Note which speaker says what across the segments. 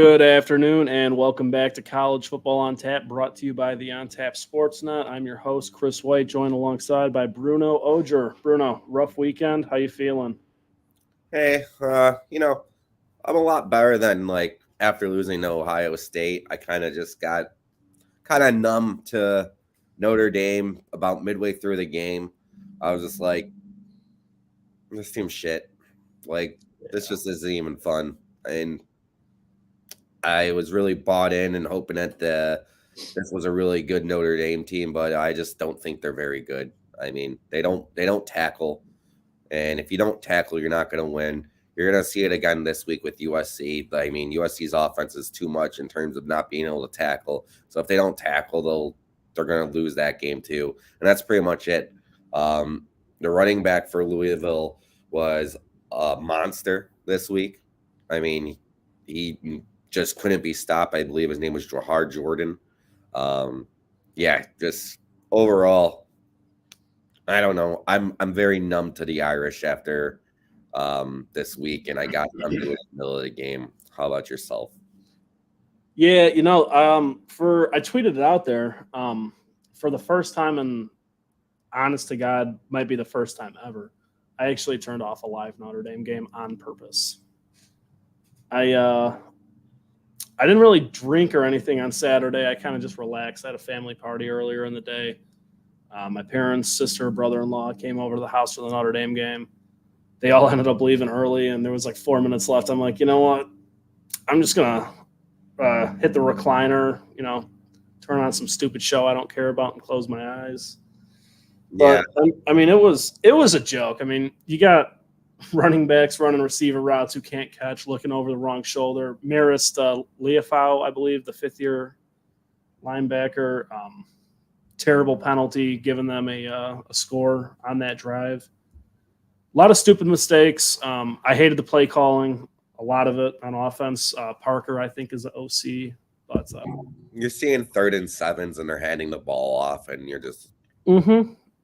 Speaker 1: Good afternoon, and welcome back to College Football on Tap, brought to you by the On Tap Sportsnet. I'm your host, Chris White, joined alongside by Bruno Oger. Bruno, rough weekend. How you feeling?
Speaker 2: Hey, I'm a lot better than after losing to Ohio State. I kind of just got kind of numb to Notre Dame about midway through the game. I was just like, this team's shit. This just isn't even fun. And I was really bought in and hoping that this was a really good Notre Dame team, but I just don't think they're very good. I mean, they don't tackle. And if you don't tackle, you're not going to win. You're going to see it again this week with USC. But I mean, USC's offense is too much in terms of not being able to tackle. So if they don't tackle, they're going to lose that game too. And that's pretty much it. The running back for Louisville was a monster this week. I mean, he just couldn't be stopped. I believe his name was Jahar Jordan. Just overall, I don't know. I'm very numb to the Irish after this week, and I got numb to it in the middle of the game. How about yourself?
Speaker 1: Yeah, I tweeted it out there. For the first time, and honest to God, might be the first time ever, I actually turned off a live Notre Dame game on purpose. I didn't really drink or anything on Saturday. I kind of just relaxed. I had a family party earlier in the day. My parents, sister, brother-in-law came over to the house for the Notre Dame game. They all ended up leaving early, and there was like 4 minutes left. I'm like, you know what? I'm just going to hit the recliner, turn on some stupid show I don't care about and close my eyes.
Speaker 2: Yeah.
Speaker 1: But, I mean, it was a joke. I mean, you got running backs running receiver routes who can't catch, looking over the wrong shoulder. Marist Leafau, I believe, the fifth-year linebacker, terrible penalty, giving them a score on that drive. A lot of stupid mistakes. I hated the play calling, a lot of it on offense. Parker, I think, is the OC. But
Speaker 2: you're seeing 3rd and 7s, and they're handing the ball off, and you're just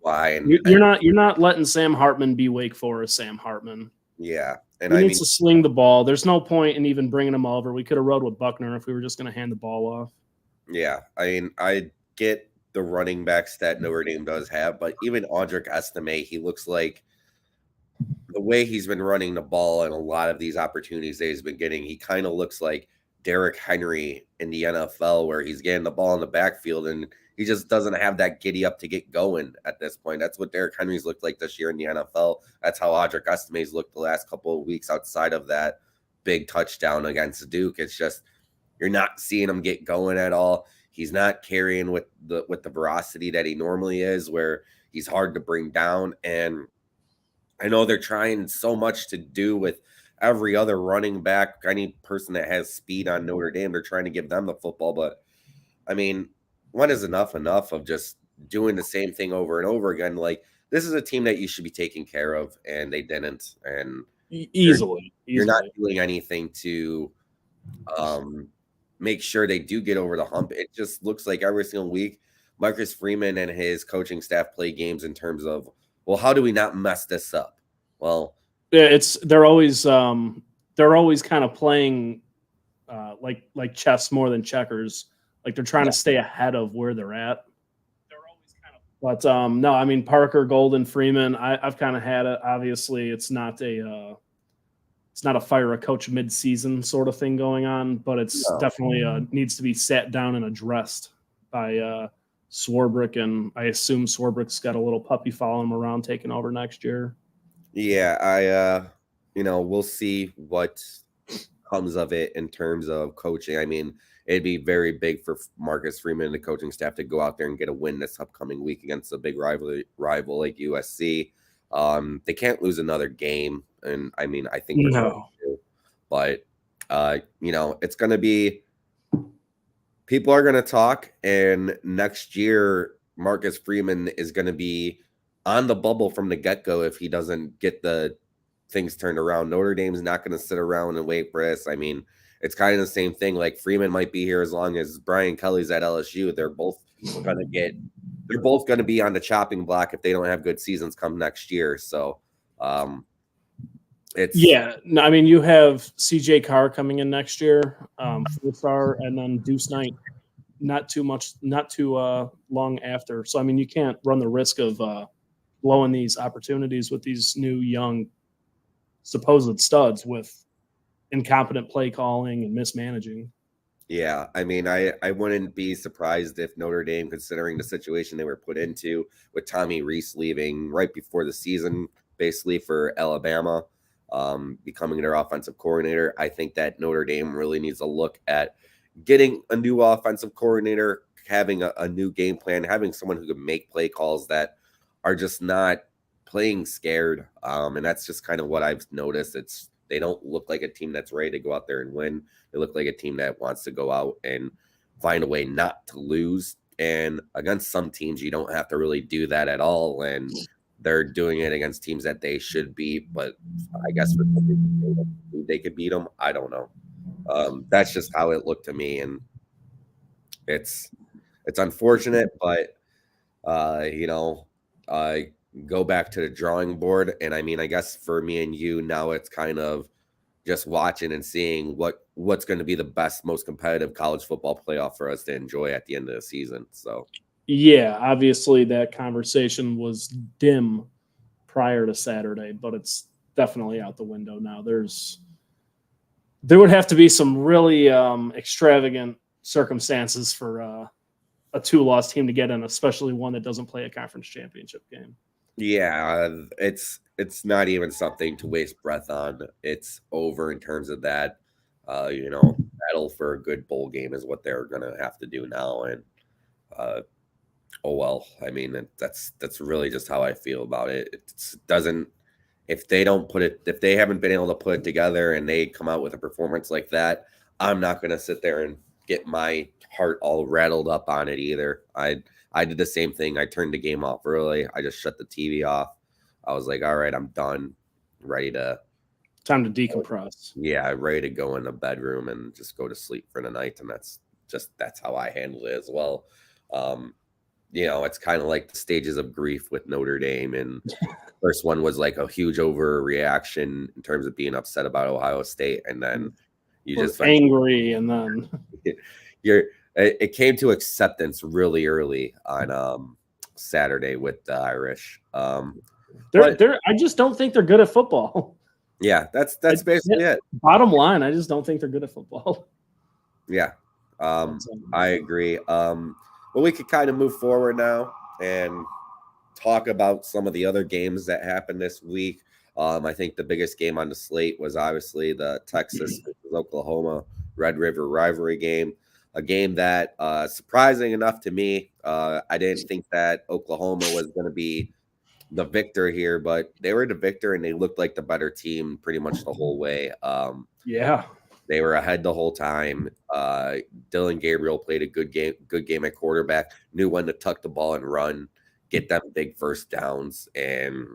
Speaker 2: why? And
Speaker 1: you're not letting Sam Hartman be Wake Forest Sam Hartman.
Speaker 2: Yeah,
Speaker 1: and he needs to sling the ball. There's no point in even bringing him over. We could have rode with Buckner if we were just going to hand the ball off.
Speaker 2: Yeah, I mean, I get the running backs that Notre Dame does have, but even Audric Estime, he looks like the way he's been running the ball and a lot of these opportunities that he's been getting, he kind of looks like Derrick Henry in the NFL, where he's getting the ball in the backfield and he just doesn't have that giddy up to get going at this point. That's what Derrick Henry's looked like this year in the NFL. That's how Audric Estime's looked the last couple of weeks outside of that big touchdown against Duke. It's just you're not seeing him get going at all. He's not carrying with the veracity that he normally is, where he's hard to bring down. And I know they're trying so much to do with every other running back, any person that has speed on Notre Dame. They're trying to give them the football. But, I mean, when is enough of just doing the same thing over and over again? Like, this is a team that you should be taking care of, and they didn't. And
Speaker 1: easily.
Speaker 2: You're not doing anything to make sure they do get over the hump. It just looks like every single week, Marcus Freeman and his coaching staff play games in terms of, well, how do we not mess this up? Well,
Speaker 1: yeah, they're always kind of playing like chess more than checkers. Like they're trying to stay ahead of where they're at. But no, I mean Parker, Golden, Freeman. I've kind of had it. Obviously, it's not a fire a coach mid-season sort of thing going on, but it's definitely needs to be sat down and addressed by Swarbrick, and I assume Swarbrick's got a little puppy following him around taking over next year.
Speaker 2: Yeah, we'll see what comes of it in terms of coaching. I mean, it'd be very big for Marcus Freeman and the coaching staff to go out there and get a win this upcoming week against a big rival like USC. They can't lose another game, and I mean, I think they're going to, but it's going to be. People are going to talk, and next year, Marcus Freeman is going to be on the bubble from the get-go if he doesn't get the things turned around. Notre Dame's not going to sit around and wait for this. I mean, it's kind of the same thing. Like Freeman might be here as long as Brian Kelly's at LSU. They're both going to be on the chopping block if they don't have good seasons come next year. So It's
Speaker 1: Yeah, no, I mean, you have CJ Carr coming in next year, 4-star, and then Deuce Knight not too long after. So I mean, you can't run the risk of blowing these opportunities with these new young supposed studs with incompetent play calling and mismanaging.
Speaker 2: Yeah, I mean, I wouldn't be surprised if Notre Dame, considering the situation they were put into with Tommy Rees leaving right before the season, basically for Alabama, becoming their offensive coordinator. I think that Notre Dame really needs to look at getting a new offensive coordinator, having a new game plan, having someone who can make play calls that are just not playing scared. And that's just kind of what I've noticed. It's they don't look like a team that's ready to go out there and win. They look like a team that wants to go out and find a way not to lose. And against some teams, you don't have to really do that at all. And they're doing it against teams that they should beat. But I guess for some reason they could beat them. I don't know. That's just how it looked to me, and it's unfortunate, but you know, uh, go back to the drawing board. And I mean, I guess for me and you now, it's kind of just watching and seeing what's going to be the best, most competitive college football playoff for us to enjoy at the end of the season. So
Speaker 1: Yeah, obviously that conversation was dim prior to Saturday, but it's definitely out the window now. There would have to be some really extravagant circumstances for a 2-loss team to get in, especially one that doesn't play a conference championship game.
Speaker 2: yeah, it's not even something to waste breath on. It's over in terms of that. Battle for a good bowl game is what they're gonna have to do now. And uh, oh well, I mean that's really just how I feel about it. It doesn't if they don't put it if they haven't been able to put it together and they come out with a performance like that, I'm not gonna sit there and get my heart all rattled up on it either. I did the same thing. I turned the game off early. I just shut the TV off. I was like, all right, I'm done. Ready to
Speaker 1: Time to decompress.
Speaker 2: yeah, ready to go in the bedroom and just go to sleep for the night. And that's how I handled it as well. Um, it's kind of like the stages of grief with Notre Dame. And first one was like a huge overreaction in terms of being upset about Ohio State. And then you
Speaker 1: We're
Speaker 2: just
Speaker 1: angry, and then
Speaker 2: it came to acceptance really early on Saturday with the Irish.
Speaker 1: I just don't think they're good at football.
Speaker 2: Yeah, that's basically it.
Speaker 1: Bottom line, I just don't think they're good at football.
Speaker 2: Yeah, I agree. But we could kind of move forward now and talk about some of the other games that happened this week. I think the biggest game on the slate was obviously the Texas versus Oklahoma Red River rivalry game, a game that, surprising enough to me, I didn't think that Oklahoma was going to be the victor here, but they were the victor and they looked like the better team pretty much the whole way.
Speaker 1: Yeah.
Speaker 2: They were ahead the whole time. Dylan Gabriel played a good game at quarterback, knew when to tuck the ball and run, get them big first downs. And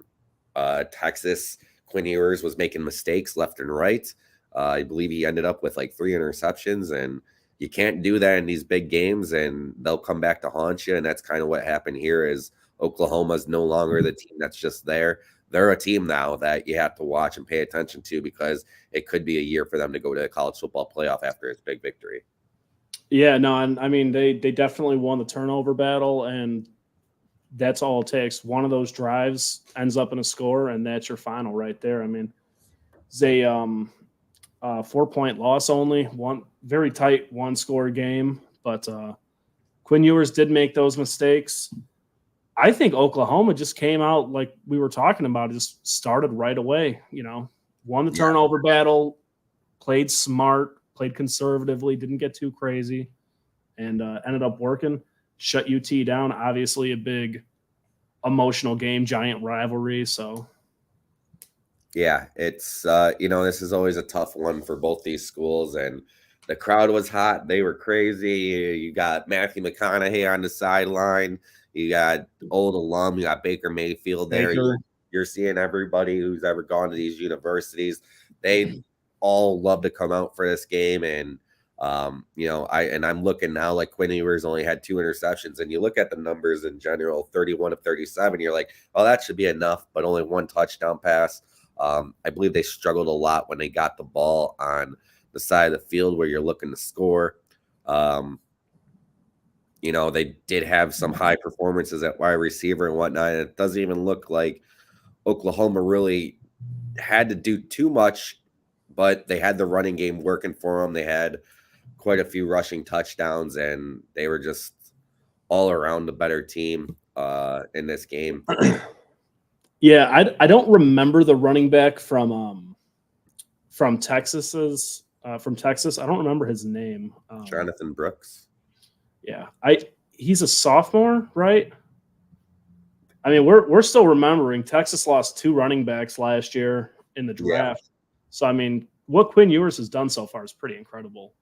Speaker 2: Texas, Quinn Ewers was making mistakes left and right. I believe he ended up with like 3 interceptions, and you can't do that in these big games, and they'll come back to haunt you. And that's kind of what happened here is Oklahoma's no longer the team that's just there. They're a team now that you have to watch and pay attention to because it could be a year for them to go to a college football playoff after its big victory.
Speaker 1: Yeah, no, and I mean they definitely won the turnover battle, and that's all it takes. One of those drives ends up in a score, and that's your final right there. I mean, it's a 4-point loss only, one very tight 1-score game, but Quinn Ewers did make those mistakes. I think Oklahoma just came out like we were talking about, just started right away, won the turnover battle, played smart, played conservatively, didn't get too crazy, and ended up working, shut UT down. Obviously a big emotional game, giant rivalry. So
Speaker 2: yeah, it's this is always a tough one for both these schools, and the crowd was hot. They were crazy. You got Matthew McConaughey on the sideline. You got old alum. You got Baker Mayfield there. You're seeing everybody who's ever gone to these universities. They all love to come out for this game. And, I'm looking now like Quinn Ewers only had 2 interceptions. And you look at the numbers in general, 31 of 37. You're like, oh, that should be enough, but only 1 touchdown pass. I believe they struggled a lot when they got the ball on the side of the field where you're looking to score. They did have some high performances at wide receiver and whatnot. And it doesn't even look like Oklahoma really had to do too much, but they had the running game working for them. They had quite a few rushing touchdowns, and they were just all around the better team in this game.
Speaker 1: Yeah, I don't remember the running back from Texas. From Texas, I don't remember his name.
Speaker 2: Jonathan Brooks.
Speaker 1: Yeah, he's a sophomore, right? I mean, we're still remembering Texas lost 2 running backs last year in the draft. Yeah. So I mean, what Quinn Ewers has done so far is pretty incredible.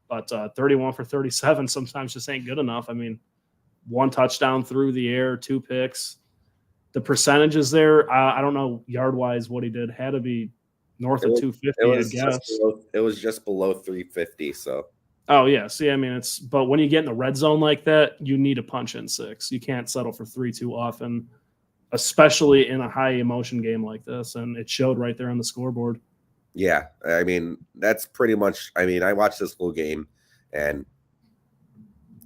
Speaker 1: But 31 for 37 sometimes just ain't good enough. I mean, 1 touchdown through the air, 2 picks. The percentages there, I don't know yard wise what he did. Had to be north of 250, I guess.
Speaker 2: It was just below 350. So.
Speaker 1: Oh yeah. See, I mean, but when you get in the red zone like that, you need to punch in 6. You can't settle for 3 too often, especially in a high emotion game like this. And it showed right there on the scoreboard.
Speaker 2: Yeah, I mean, that's pretty much. I mean, I watched this whole game, and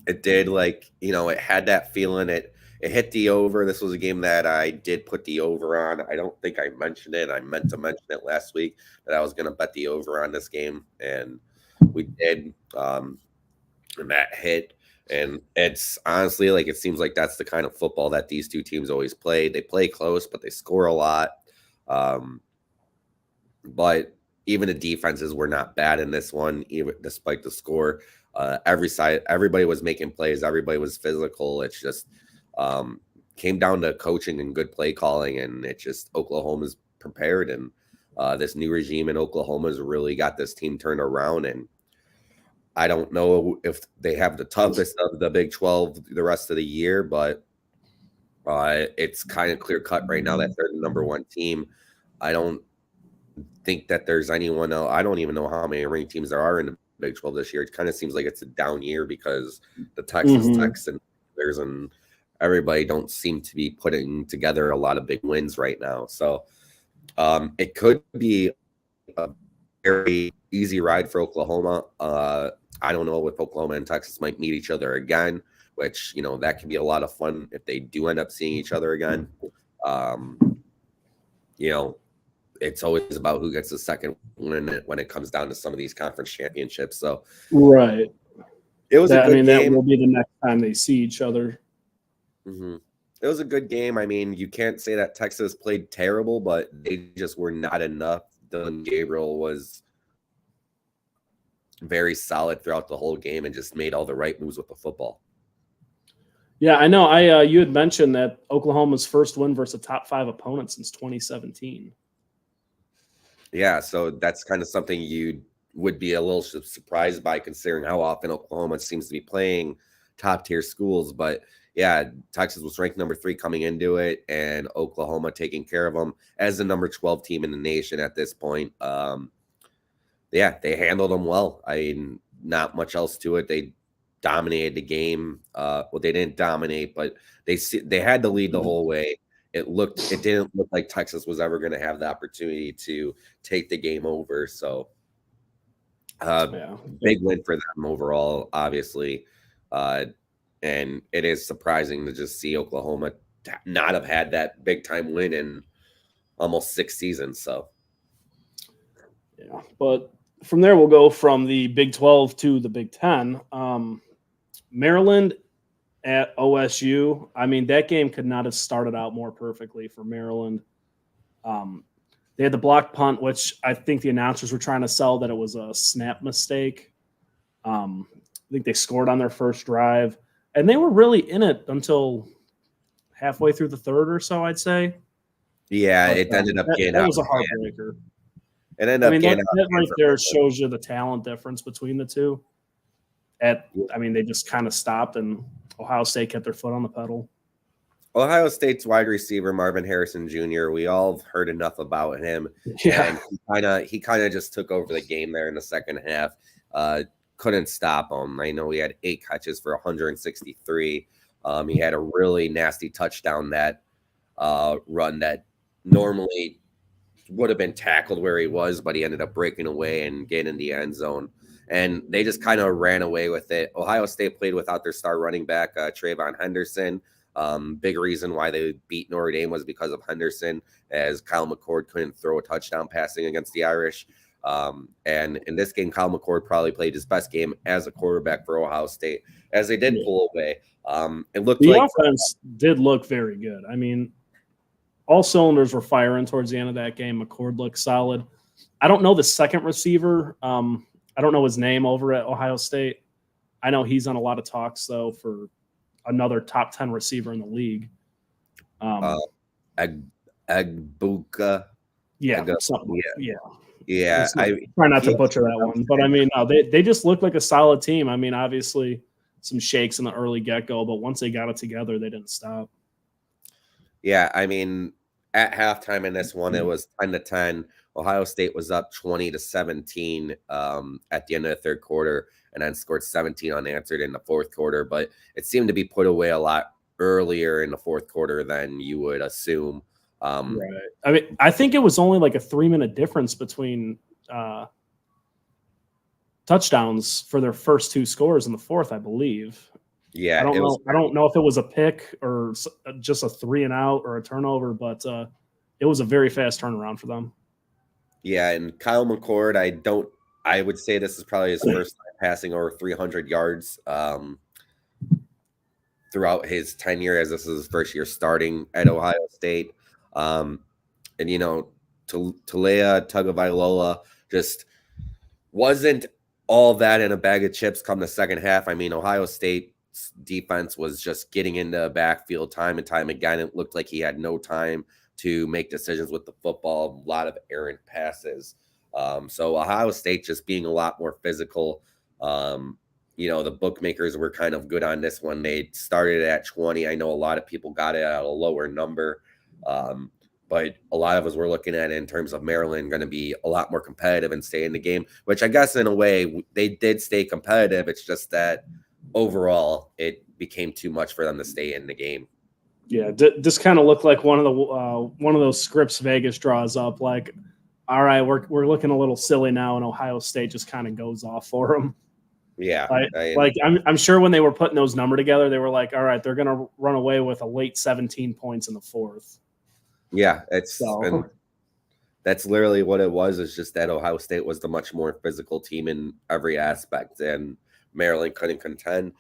Speaker 2: it did it had that feeling. It hit the over. This was a game that I did put the over on. I don't think I mentioned it. I meant to mention it last week that I was going to bet the over on this game, and we did. And that hit. And it's honestly it seems like that's the kind of football that these two teams always play. They play close, but they score a lot. But even the defenses were not bad in this one, even despite the score. Everybody was making plays. Everybody was physical. It's just came down to coaching and good play calling, and it just Oklahoma's prepared, and this new regime in Oklahoma has really got this team turned around. And I don't know if they have the toughest of the Big 12 the rest of the year, but it's kind of clear cut right now that they're the number 1 team. I don't think that there's anyone else. I don't even know how many ranked teams there are in the Big 12 this year. It kind of seems like it's a down year because the Texas Techs and there's everybody don't seem to be putting together a lot of big wins right now. So it could be a very easy ride for Oklahoma. I don't know if Oklahoma and Texas might meet each other again, which, that can be a lot of fun if they do end up seeing each other again. It's always about who gets the second win when it comes down to some of these conference championships. So,
Speaker 1: right.
Speaker 2: It was a good game.
Speaker 1: That will be the next time they see each other.
Speaker 2: Mm-hmm. It was a good game. I mean, you can't say that Texas played terrible, but they just were not enough. Dylan Gabriel was very solid throughout the whole game and just made all the right moves with the football.
Speaker 1: Yeah, I know. You had mentioned that Oklahoma's first win versus a top 5 opponent since 2017.
Speaker 2: Yeah, so that's kind of something you would be a little surprised by, considering how often Oklahoma seems to be playing top-tier schools. But yeah, Texas was ranked number 3 coming into it, and Oklahoma taking care of them as the number 12 team in the nation at this point. Yeah, they handled them well. I mean, not much else to it. They dominated the game. Well, they didn't dominate, but they had to lead the whole way. It didn't look like Texas was ever going to have the opportunity to take the game over. So, big win for them overall, obviously. And it is surprising to just see Oklahoma not have had that big time win in almost 6 seasons. So,
Speaker 1: yeah, but from there we'll go from the Big 12 to the Big 10. Maryland at OSU. I mean, that game could not have started out more perfectly for Maryland. They had the block punt, which I think the announcers were trying to sell that it was a snap mistake. I think they scored on their first drive, and they were really in it until halfway through the third or so, I'd say.
Speaker 2: Yeah, it ended up getting out.
Speaker 1: That was a heartbreaker.
Speaker 2: It ended up getting out.
Speaker 1: That right there shows you the talent difference between the two. They just kind of stopped, and Ohio State kept their foot on the pedal.
Speaker 2: Ohio State's wide receiver Marvin Harrison Jr. We all have heard enough about him.
Speaker 1: Yeah,
Speaker 2: and he kind of just took over the game there in the second half. Couldn't stop him. I know he had 8 catches for 163. He had a really nasty touchdown that run that normally would have been tackled where he was, but he ended up breaking away and getting in the end zone. And they just kind of ran away with it. Ohio State played without their star running back, Trayvon Henderson. Big reason why they beat Notre Dame was because of Henderson, as Kyle McCord couldn't throw a touchdown passing against the Irish. And in this game, Kyle McCord probably played his best game as a quarterback for Ohio State, as they did pull away. It looked
Speaker 1: the
Speaker 2: like
Speaker 1: offense did look very good. I mean, all cylinders were firing towards the end of that game. McCord looked solid. I don't know the second receiver. I don't know his name over at Ohio State. I know he's on a lot of talks, though, for another top 10 receiver in the league.
Speaker 2: Agbuka.
Speaker 1: Yeah.
Speaker 2: I
Speaker 1: try not to butcher that one. But, I mean, no, they just look like a solid team. I mean, obviously some shakes in the early get-go, but once they got it together, they didn't stop.
Speaker 2: Yeah, I mean, at halftime in this one, it was 10-10. Ohio State was up 20-17 at the end of the third quarter, and then scored 17 unanswered in the fourth quarter. But it seemed to be put away a lot earlier in the fourth quarter than you would assume.
Speaker 1: Right. I mean, I think it was only like a 3-minute difference between touchdowns for their first two scores in the fourth, I believe.
Speaker 2: Yeah,
Speaker 1: I don't know if it was a pick or just a 3-and-out or a turnover, but it was a very fast turnaround for them.
Speaker 2: Yeah, and Kyle McCord, I would say this is probably his first time passing over 300 yards throughout his tenure, as this is his first year starting at Ohio State. And, you know, Talea Tagovailoa just wasn't all that in a bag of chips come the second half. I mean, Ohio State's defense was just getting into the backfield time and time again. It looked like he had no time to make decisions with the football, a lot of errant passes. So Ohio State just being a lot more physical. You know, the bookmakers were kind of good on this one. They started at 20. I know a lot of people got it at a lower number. But a lot of us were looking at it in terms of Maryland going to be a lot more competitive and stay in the game, which I guess in a way they did stay competitive. It's just that overall it became too much for them to stay in the game.
Speaker 1: Yeah, this kind of looked like one of those scripts Vegas draws up. Like, all right, we're looking a little silly now, and Ohio State just kind of goes off for them.
Speaker 2: Yeah,
Speaker 1: I'm sure when they were putting those numbers together, they were like, all right, they're going to run away with a late 17 points in the fourth.
Speaker 2: Yeah, and that's literally what it was. It's just that Ohio State was the much more physical team in every aspect, and Maryland couldn't contend.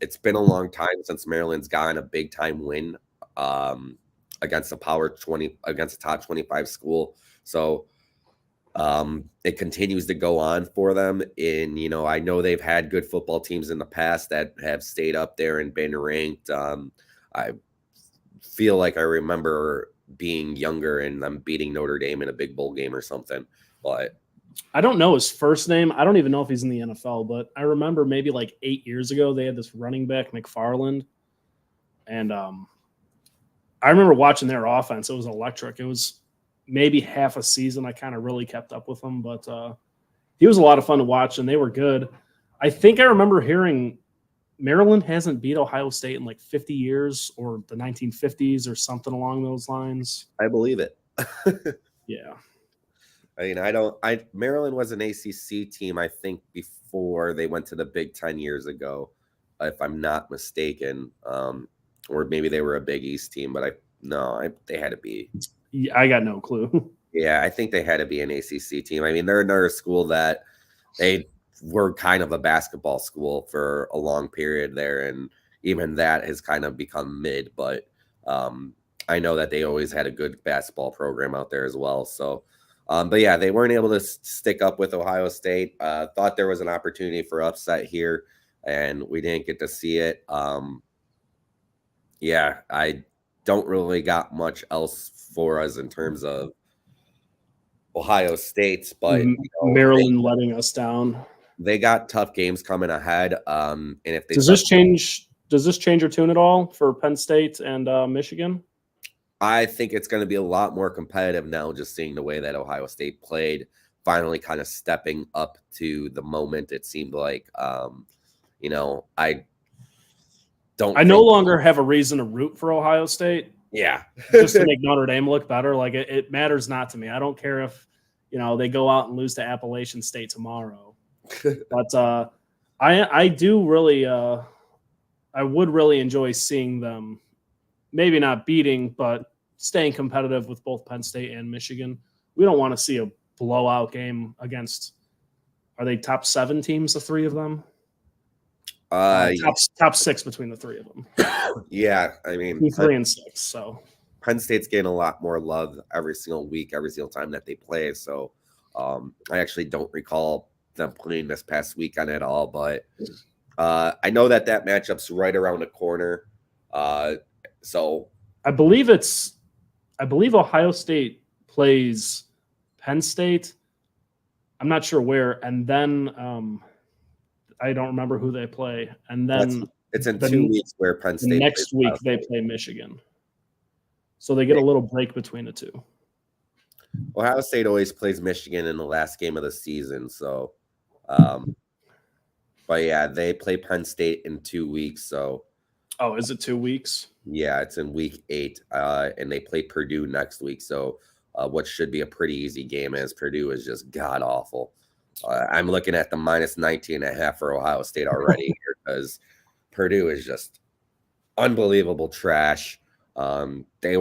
Speaker 2: It's been a long time since Maryland's gotten a big time win against a top 25 school. So it continues to go on for them. And, you know, I know they've had good football teams in the past that have stayed up there and been ranked. I feel like I remember being younger and them beating Notre Dame in a big bowl game or something. But
Speaker 1: I don't know his first name. I don't even know if he's in the NFL, but I remember maybe like 8 years ago, they had this running back, McFarland. And I remember watching their offense. It was electric. It was maybe half a season I kind of really kept up with him, but he was a lot of fun to watch, and they were good. I think I remember hearing Maryland hasn't beat Ohio State in like 50 years or the 1950s or something along those lines.
Speaker 2: I believe it.
Speaker 1: Yeah.
Speaker 2: I mean, Maryland was an ACC team, I think, before they went to the Big Ten years ago, if I'm not mistaken. Or maybe they were a Big East team, but they had to be.
Speaker 1: Yeah, I got no clue.
Speaker 2: Yeah, I think they had to be an ACC team. I mean, they're another school that they were kind of a basketball school for a long period there, and even that has kind of become mid. But I know that they always had a good basketball program out there as well. So, but yeah, they weren't able to stick up with Ohio State. Thought there was an opportunity for upset here, and we didn't get to see it. Yeah, I don't really got much else for us in terms of Ohio State, but
Speaker 1: Maryland letting us down.
Speaker 2: They got tough games coming ahead. And if they
Speaker 1: does this change your tune at all for Penn State and Michigan?
Speaker 2: I think it's going to be a lot more competitive now, just seeing the way that Ohio State played, finally kind of stepping up to the moment. It seemed like, I no longer have a reason to root for Ohio State. Yeah.
Speaker 1: just to make Notre Dame look better. Like it matters not to me. I don't care if they go out and lose to Appalachian State tomorrow. But I do really I would really enjoy seeing them, maybe not beating, but staying competitive with both Penn State and Michigan. We don't want to see a blowout game against. Are they top 7 teams? The 3 of them. Top 6 between the 3 of them.
Speaker 2: Yeah, I mean
Speaker 1: 3 and 6. So
Speaker 2: Penn State's getting a lot more love every single week, every single time that they play. So I actually don't recall them playing this past weekend at all, but I know that matchup's right around the corner. So
Speaker 1: I believe Ohio State plays Penn State. I'm not sure where, and then I don't remember who they play. And then
Speaker 2: it's in 2 weeks where Penn State
Speaker 1: next week they play Michigan. So they get a little break between the two.
Speaker 2: Ohio State always plays Michigan in the last game of the season. So, but yeah, they play Penn State in 2 weeks. So,
Speaker 1: is it 2 weeks?
Speaker 2: Yeah, it's in week 8, and they play Purdue next week. So, what should be a pretty easy game, as Purdue is just god awful. I'm looking at the minus 19.5 for Ohio State already because Purdue is just unbelievable trash. They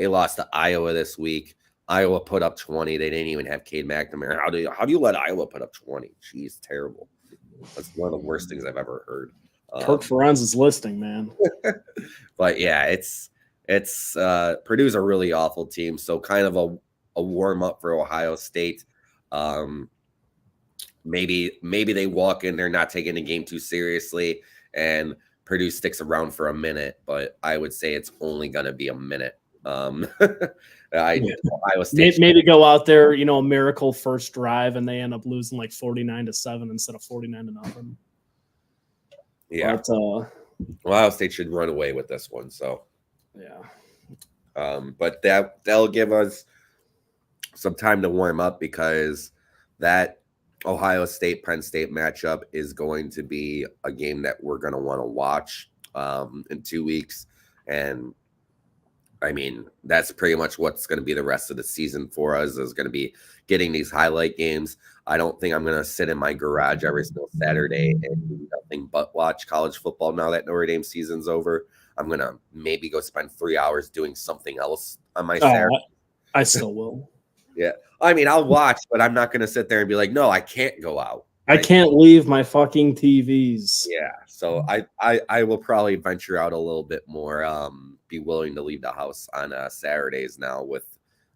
Speaker 2: lost to Iowa this week. Iowa put up 20. They didn't even have Cade McNamara. How do you let Iowa put up 20? Jeez, terrible. That's one of the worst things I've ever heard.
Speaker 1: Kirk Ferenz is listing, man.
Speaker 2: But yeah, it's Purdue's a really awful team. So kind of a warm up for Ohio State. Maybe they walk in there not taking the game too seriously, and Purdue sticks around for a minute. But I would say it's only going to be a minute. Iowa State
Speaker 1: maybe go out there, a miracle first drive, and they end up losing like 49-7 instead of 49-0.
Speaker 2: Yeah, but, Ohio State should run away with this one. So
Speaker 1: yeah,
Speaker 2: but that'll give us some time to warm up because that Ohio State Penn State matchup is going to be a game that we're going to want to watch in 2 weeks, and I mean, that's pretty much what's going to be the rest of the season for us is going to be getting these highlight games. I don't think I'm going to sit in my garage every single Saturday and do nothing but watch college football now that Notre Dame season's over. I'm going to maybe go spend 3 hours doing something else on my Saturday.
Speaker 1: I still will.
Speaker 2: Yeah. I mean, I'll watch, but I'm not going to sit there and be like, no, I can't go out.
Speaker 1: Right? I can't leave my fucking TVs.
Speaker 2: Yeah. So I will probably venture out a little bit more, be willing to leave the house on Saturdays now with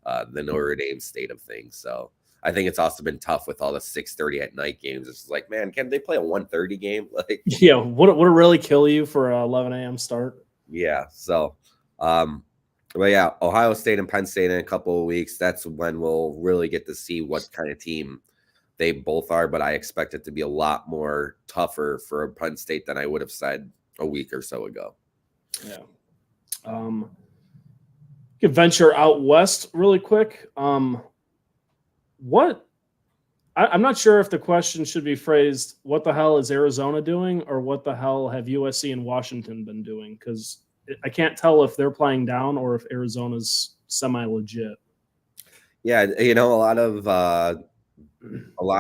Speaker 2: the Notre Dame state of things. So I think it's also been tough with all the 6:30 at night games. It's like, man, can they play a 1:30 game? Like,
Speaker 1: yeah, would it really kill you for a 11 a.m. start?
Speaker 2: Yeah. So, but yeah, Ohio State and Penn State in a couple of weeks. That's when we'll really get to see what kind of team they both are. But I expect it to be a lot more tougher for Penn State than I would have said a week or so ago.
Speaker 1: Yeah. Could venture out west really quick. What? I'm not sure if the question should be phrased, what the hell is Arizona doing, or what the hell have USC and Washington been doing? Because I can't tell if they're playing down or if Arizona's semi-legit.
Speaker 2: Yeah, a lot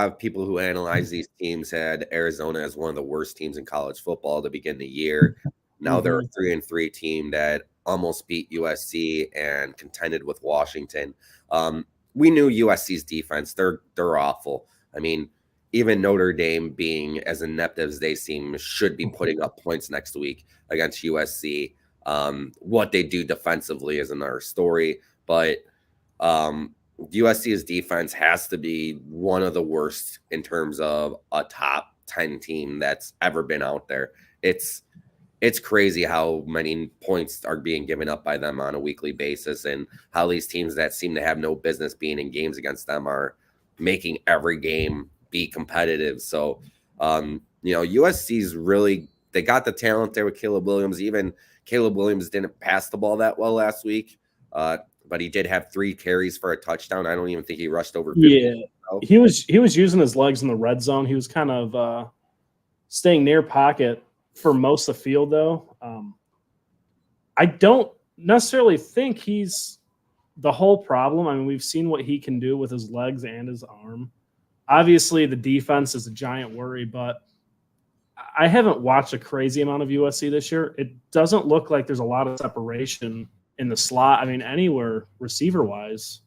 Speaker 2: of people who analyze these teams had Arizona as one of the worst teams in college football to begin the year. Now they're a 3-3 team that almost beat USC and contended with Washington. We knew USC's defense; they're awful. I mean, even Notre Dame, being as inept as they seem, should be putting up points next week against USC. What they do defensively is another story, but USC's defense has to be one of the worst in terms of a top 10 team that's ever been out there. It's crazy how many points are being given up by them on a weekly basis, and how these teams that seem to have no business being in games against them are making every game be competitive. So, USC's really, they got the talent there with Caleb Williams. Even Caleb Williams didn't pass the ball that well last week, but he did have 3 carries for a touchdown. I don't even think he rushed over 50.
Speaker 1: Yeah, he was using his legs in the red zone. He was kind of staying near pocket for most of the field, though. I don't necessarily think he's the whole problem. I mean, we've seen what he can do with his legs and his arm. Obviously, the defense is a giant worry, but I haven't watched a crazy amount of USC this year. It doesn't look like there's a lot of separation in the slot. I mean, anywhere receiver wise.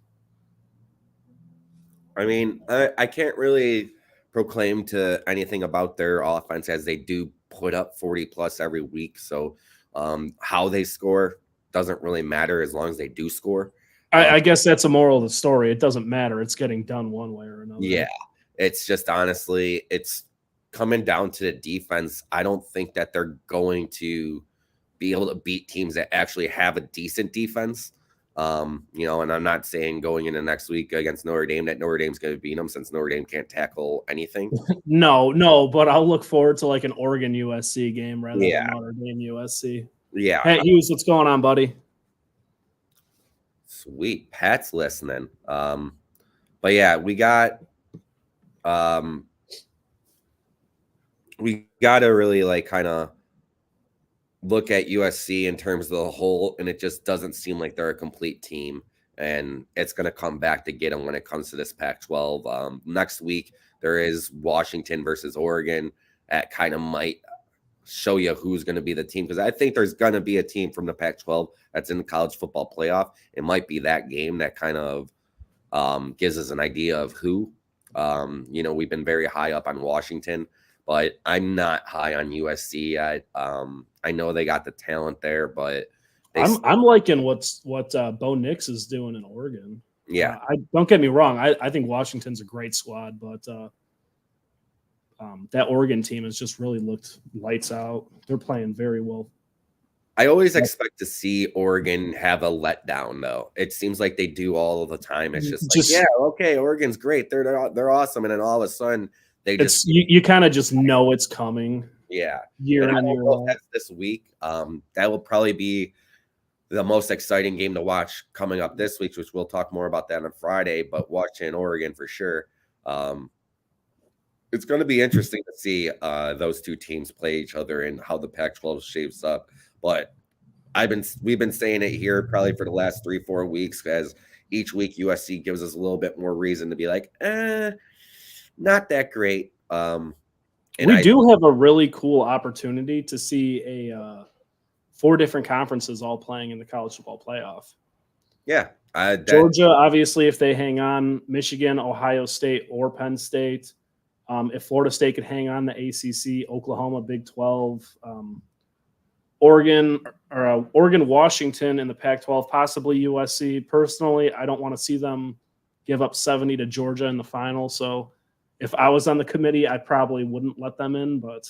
Speaker 2: I mean, I can't really proclaim to anything about their offense as they do put up 40 plus every week. So how they score doesn't really matter as long as they do score.
Speaker 1: I guess that's a moral of the story. It doesn't matter. It's getting done one way or another.
Speaker 2: Yeah. It's just honestly, it's coming down to the defense. I don't think that they're going to be able to beat teams that actually have a decent defense. And I'm not saying going into next week against Notre Dame that Notre Dame's going to beat them since Notre Dame can't tackle anything.
Speaker 1: No, but I'll look forward to like an Oregon USC game rather than Notre Dame USC.
Speaker 2: Yeah.
Speaker 1: Hey, Hughes, what's going on, buddy?
Speaker 2: Sweet. Pat's listening. But yeah, we got to really like kind of look at USC in terms of the whole, and it just doesn't seem like they're a complete team, and it's going to come back to get them when it comes to this Pac-12. Next week, there is Washington versus Oregon. That kind of might show you who's going to be the team, because I think there's going to be a team from the Pac-12 that's in the college football playoff. It might be that game that kind of gives us an idea of who. We've been very high up on Washington, but I'm not high on USC yet. I know they got the talent there, but
Speaker 1: I'm liking what Bo Nix is doing in Oregon.
Speaker 2: Yeah,
Speaker 1: I don't get me wrong. I think Washington's a great squad, but that Oregon team has just really looked lights out. They're playing very well.
Speaker 2: I always expect to see Oregon have a letdown, though. It seems like they do all of the time. It's just like, okay, Oregon's great. They're awesome, and then all of a sudden
Speaker 1: you kind of just know it's coming.
Speaker 2: Yeah,
Speaker 1: year in and year out.
Speaker 2: This week, that will probably be the most exciting game to watch coming up this week, which we'll talk more about that on Friday. But watching Oregon for sure. It's going to be interesting to see those two teams play each other and how the Pac-12 shapes up. But we've been saying it here probably for the last 3-4 weeks, as each week USC gives us a little bit more reason to be like, not that great.
Speaker 1: We do have a really cool opportunity to see 4 different conferences all playing in the college football playoff.
Speaker 2: Yeah.
Speaker 1: Georgia, obviously, if they hang on, Michigan, Ohio State, or Penn State. If Florida State could hang on, the ACC, Oklahoma, Big 12, Oregon, Washington in the Pac-12, possibly USC. Personally, I don't want to see them give up 70 to Georgia in the final. So if I was on the committee, I probably wouldn't let them in, but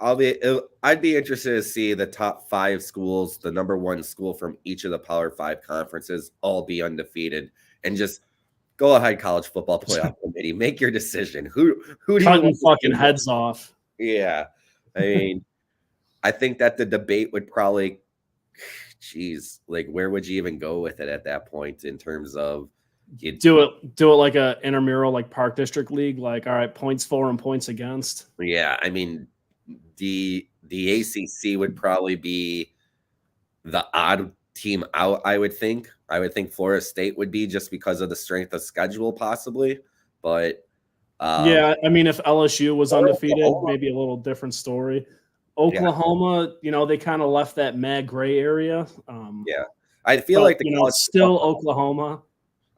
Speaker 2: I'd be interested to see the top 5 schools, the number 1 school from each of the Power 5 conferences, all be undefeated, and just go ahead, college football playoff committee, make your decision. Who do
Speaker 1: cutting you fucking heads off?
Speaker 2: Yeah, I mean, I think that the debate would probably, where would you even go with it at that point in terms of
Speaker 1: do it like a intramural, like Park District League, like, all right, points for and points against.
Speaker 2: Yeah, I mean, the ACC would probably be the odd team out. I would think Florida State would be, just because of the strength of schedule, possibly. But
Speaker 1: yeah, I mean, if LSU was undefeated, maybe a little different story. Oklahoma, they kind of left that mad gray area.
Speaker 2: Yeah, I feel like
Speaker 1: it's still Oklahoma.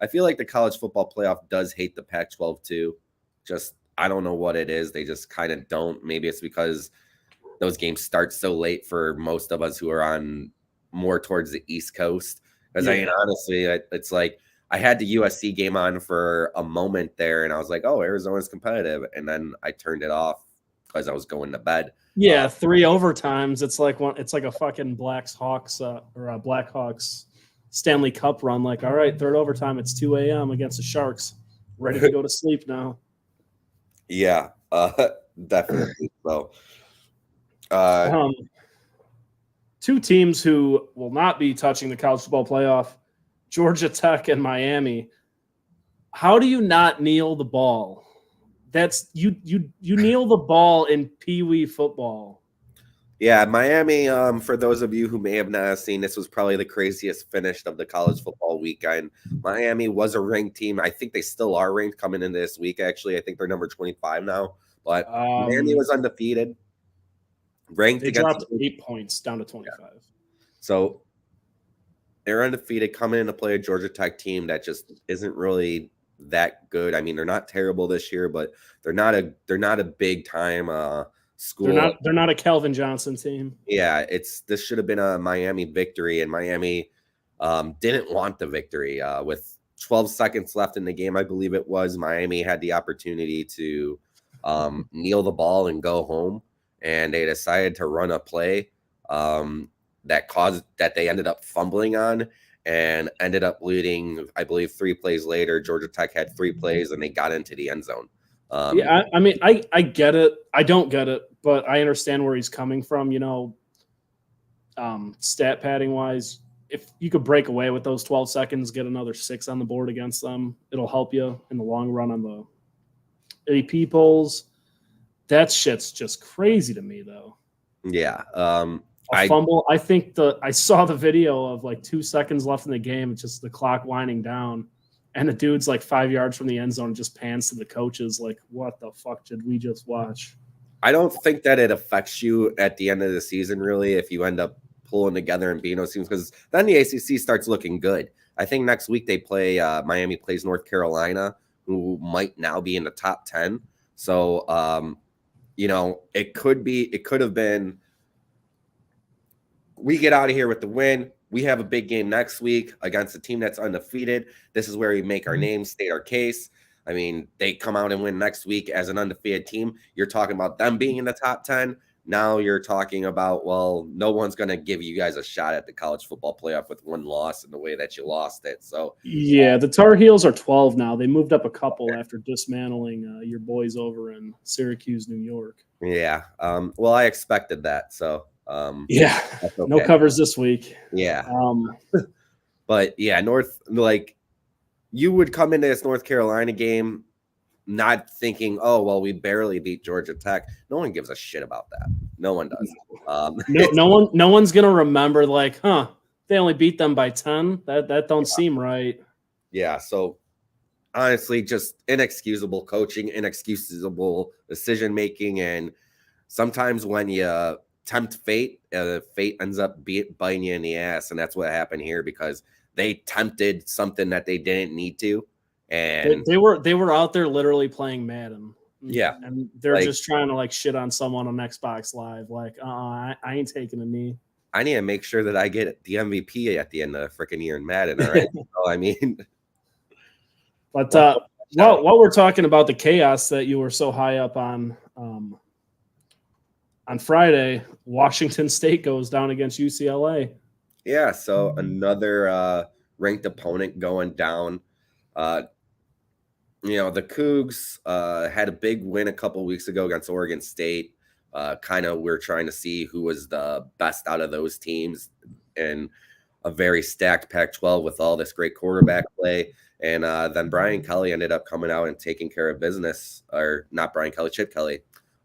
Speaker 2: I feel like the college football playoff does hate the Pac-12 too. Just, I don't know what it is. They just kind of don't. Maybe it's because those games start so late for most of us who are on more towards the East Coast. Because I mean, honestly, it's like I had the USC game on for a moment there, and I was like, "Oh, Arizona's competitive," and then I turned it off because I was going to bed.
Speaker 1: Yeah, 3 overtimes. It's like a fucking Blackhawks Stanley Cup run. Like, all right, 3rd overtime. It's 2 a.m. against the Sharks. Ready to go to sleep now.
Speaker 2: Yeah, definitely. So,
Speaker 1: 2 teams who will not be touching the college football playoff: Georgia Tech and Miami. How do you not kneel the ball? That's you kneel the ball in Pee Wee football.
Speaker 2: Yeah, Miami, for those of you who may have not seen, this was probably the craziest finish of the college football weekend. Miami was a ranked team. I think they still are ranked coming into this week, actually. I think they're number 25 now. But Miami was undefeated, ranked
Speaker 1: They
Speaker 2: against
Speaker 1: dropped 8 points down to 25.
Speaker 2: So they're undefeated coming in to play a Georgia Tech team that just isn't really that good. I mean, they're not terrible this year, but they're not a big time school.
Speaker 1: They're not a Calvin Johnson team.
Speaker 2: Yeah, this should have been a Miami victory, and Miami didn't want the victory. With 12 seconds left in the game, I believe it was, Miami had the opportunity to kneel the ball and go home, and they decided to run a play that they ended up fumbling on and ended up leading, I believe, 3 plays later. Georgia Tech had 3 plays, and they got into the end zone.
Speaker 1: Yeah, I mean, I get it. I don't get it, but I understand where he's coming from. Stat padding wise, if you could break away with those 12 seconds, get another 6 on the board against them, it'll help you in the long run on the AP polls. That shit's just crazy to me, though.
Speaker 2: Yeah.
Speaker 1: Fumble. I think I saw the video of like 2 seconds left in the game. It's just the clock winding down. And the dude's like 5 yards from the end zone, just pans to the coaches like, what the fuck did we just watch?
Speaker 2: I don't think that it affects you at the end of the season, really, if you end up pulling together and beating those teams, because then the ACC starts looking good. I think next week they play Miami plays North Carolina, who might now be in the top 10. So, it could have been, we get out of here with the win. We have a big game next week against a team that's undefeated. This is where we make our name, state our case. I mean, they come out and win next week as an undefeated team. You're talking about them being in the top 10. Now you're talking about, well, no one's going to give you guys a shot at the college football playoff with one loss in the way that you lost it. So,
Speaker 1: yeah, the Tar Heels are 12 now. They moved up a couple after dismantling your boys over in Syracuse, New York.
Speaker 2: Yeah. Well, I expected that. So,
Speaker 1: yeah, okay. No covers this week.
Speaker 2: Yeah. But yeah, you would come into this North Carolina game not thinking, oh, well, we barely beat Georgia Tech. No one gives a shit about that. No one does.
Speaker 1: No one's gonna remember like, they only beat them by 10. That don't seem right.
Speaker 2: Yeah. So honestly, just inexcusable coaching, inexcusable decision making, and sometimes when you tempt fate, fate ends up biting you in the ass, and that's what happened here because they tempted something that they didn't need to, and
Speaker 1: they were out there literally playing Madden.
Speaker 2: Yeah,
Speaker 1: and they're just trying to like shit on someone on Xbox Live. Like, I ain't taking a knee.
Speaker 2: I need to make sure that I get the MVP at the end of the freaking year in Madden. All right, so, I mean,
Speaker 1: but while we're talking about the chaos that you were so high up on Friday, Washington State goes down against UCLA.
Speaker 2: Yeah, so another ranked opponent going down. The Cougs had a big win a couple weeks ago against Oregon State. We're trying to see who was the best out of those teams in a very stacked Pac-12 with all this great quarterback play. And then Brian Kelly ended up coming out and taking care of business, or not Brian Kelly, Chip Kelly.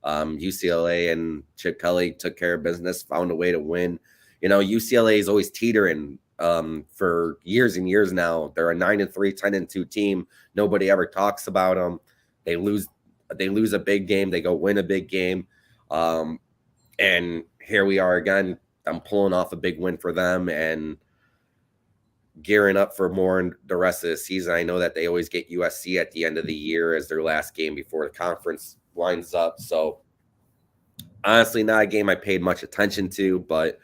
Speaker 2: UCLA and Chip Kelly took care of business, found a way to win. UCLA is always teetering for years and years now. They're a 9-3, 10-2 team. Nobody ever talks about them. They lose a big game. They go win a big game. And here we are again. I'm pulling off a big win for them and gearing up for more in the rest of the season. I know that they always get USC at the end of the year as their last game before the conference winds up. So honestly, not a game I paid much attention to, but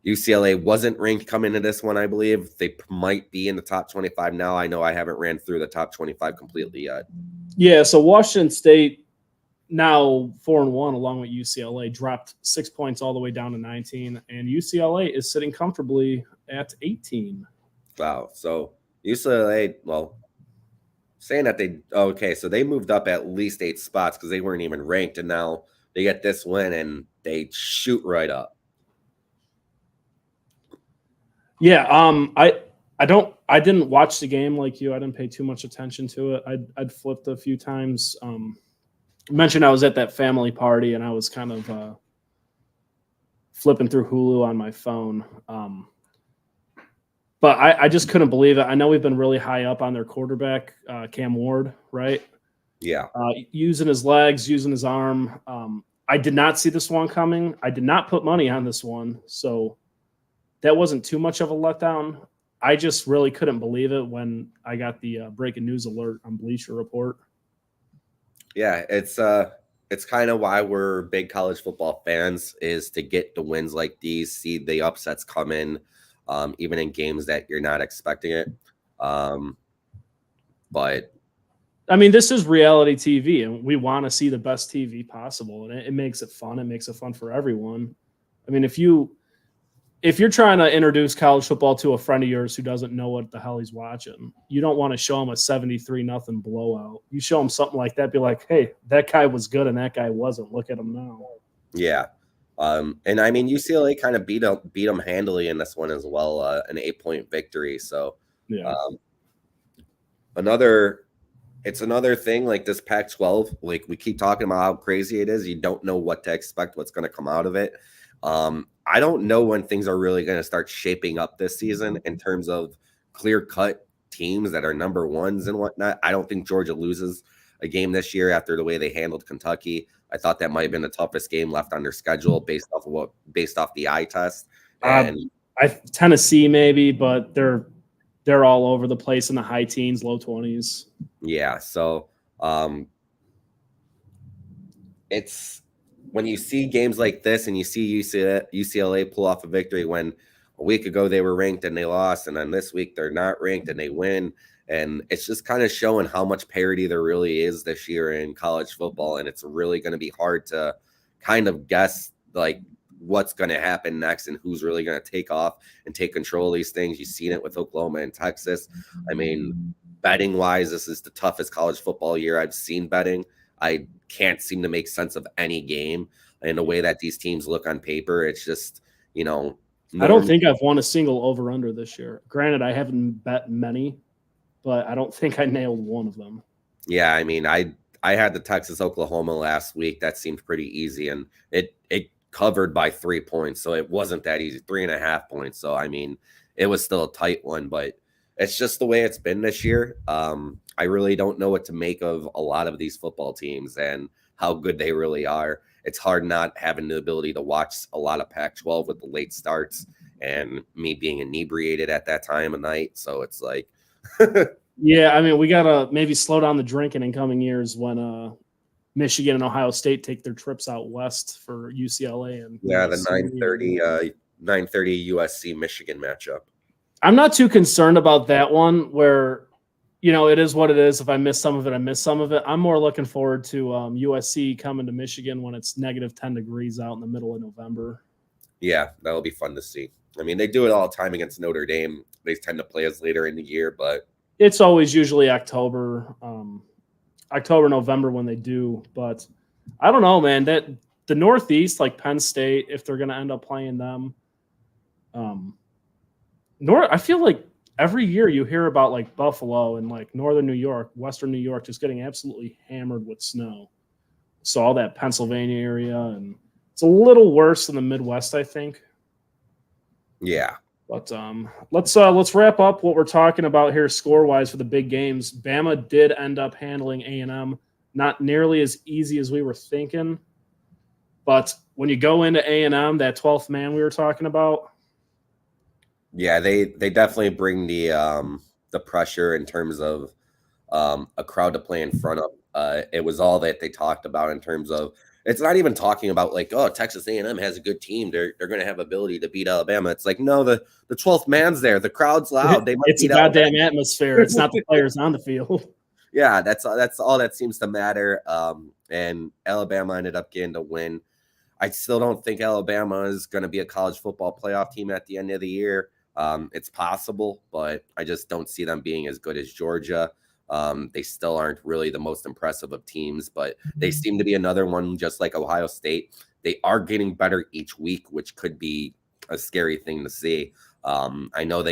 Speaker 2: UCLA wasn't ranked coming into this one, I believe. They might be in the top 25 now. I know I haven't ran through the top 25 completely yet.
Speaker 1: Yeah, so Washington State, now 4-1 along with UCLA, dropped 6 points all the way down to 19, and UCLA is sitting comfortably at 18.
Speaker 2: Wow. So UCLA, saying that so they moved up at least 8 spots because they weren't even ranked, and now they get this win and they shoot right up.
Speaker 1: Yeah, I didn't watch the game like you. I didn't pay too much attention to it. I'd flipped a few times. I mentioned I was at that family party and I was kind of flipping through Hulu on my phone. But I just couldn't believe it. I know we've been really high up on their quarterback, Cam Ward, right?
Speaker 2: Yeah.
Speaker 1: Using his legs, using his arm. I did not see this one coming. I did not put money on this one. So that wasn't too much of a letdown. I just really couldn't believe it when I got the breaking news alert on Bleacher Report.
Speaker 2: Yeah, it's kind of why we're big college football fans, is to get the wins like these, see the upsets come in, even in games that you're not expecting it. But
Speaker 1: I mean, this is reality TV, and we want to see the best TV possible, and it makes it fun. It makes it fun for everyone. I mean, if you're trying to introduce college football to a friend of yours who doesn't know what the hell he's watching, you don't want to show him a 73-0 blowout. You show him something like that, be like, hey, that guy was good and that guy wasn't. Look at him now.
Speaker 2: Yeah. And I mean, UCLA kind of beat them handily in this one as well, an 8-point victory. So
Speaker 1: yeah.
Speaker 2: It's another thing like this Pac-12, like we keep talking about how crazy it is. You don't know what to expect, what's going to come out of it. I don't know when things are really going to start shaping up this season in terms of clear-cut teams that are number ones and whatnot. I don't think Georgia loses a game this year after the way they handled Kentucky. I thought that might have been the toughest game left on their schedule based off the eye test. And
Speaker 1: Tennessee maybe, but they're all over the place in the high teens, low 20s.
Speaker 2: Yeah, so it's when you see games like this and you see UCLA pull off a victory when a week ago they were ranked and they lost, and then this week they're not ranked and they win. And it's just kind of showing how much parity there really is this year in college football. And it's really going to be hard to kind of guess like what's going to happen next and who's really going to take off and take control of these things. You've seen it with Oklahoma and Texas. I mean, betting wise, this is the toughest college football year I've seen betting. I can't seem to make sense of any game in the way that these teams look on paper. It's just, I
Speaker 1: don't think I've won a single over under this year. Granted, I haven't bet many, but I don't think I nailed one of them.
Speaker 2: Yeah, I mean, I had the Texas Oklahoma last week. That seemed pretty easy, and it covered by 3 points, so it wasn't that easy. 3.5 points. So I mean, it was still a tight one, but it's just the way it's been this year. I really don't know what to make of a lot of these football teams and how good they really are. It's hard not having the ability to watch a lot of Pac-12 with the late starts and me being inebriated at that time of night. So it's like,
Speaker 1: yeah, I mean, we gotta maybe slow down the drinking in coming years when Michigan and Ohio State take their trips out west for UCLA and
Speaker 2: the 9:30 USC Michigan matchup.
Speaker 1: I'm not too concerned about that one where, it is what it is. If I miss some of it, I miss some of it. I'm more looking forward to USC coming to Michigan when it's negative 10 degrees out in the middle of November.
Speaker 2: Yeah, that'll be fun to see. I mean, they do it all the time against Notre Dame. They tend to play us later in the year, but
Speaker 1: it's always usually October, November when they do. But I don't know, man, that the Northeast, like Penn State, if they're going to end up playing them, I feel like every year you hear about like Buffalo and like Northern New York, Western New York, just getting absolutely hammered with snow. So all that Pennsylvania area, and it's a little worse than the Midwest, I think.
Speaker 2: Yeah.
Speaker 1: But let's wrap up what we're talking about here score-wise for the big games. Bama did end up handling A&M, not nearly as easy as we were thinking. But when you go into A&M, that 12th man we were talking about.
Speaker 2: Yeah, they definitely bring the pressure in terms of a crowd to play in front of. It was all that they talked about in terms of. It's not even talking about like, oh, Texas A&M has a good team. They're going to have ability to beat Alabama. It's like, no, the 12th man's there. The crowd's loud.
Speaker 1: It's a goddamn atmosphere. It's not the players on the field.
Speaker 2: Yeah, that's all that seems to matter. And Alabama ended up getting the win. I still don't think Alabama is going to be a college football playoff team at the end of the year. It's possible, but I just don't see them being as good as Georgia. They still aren't really the most impressive of teams, but they seem to be another one just like Ohio State. They are getting better each week, which could be a scary thing to see. I know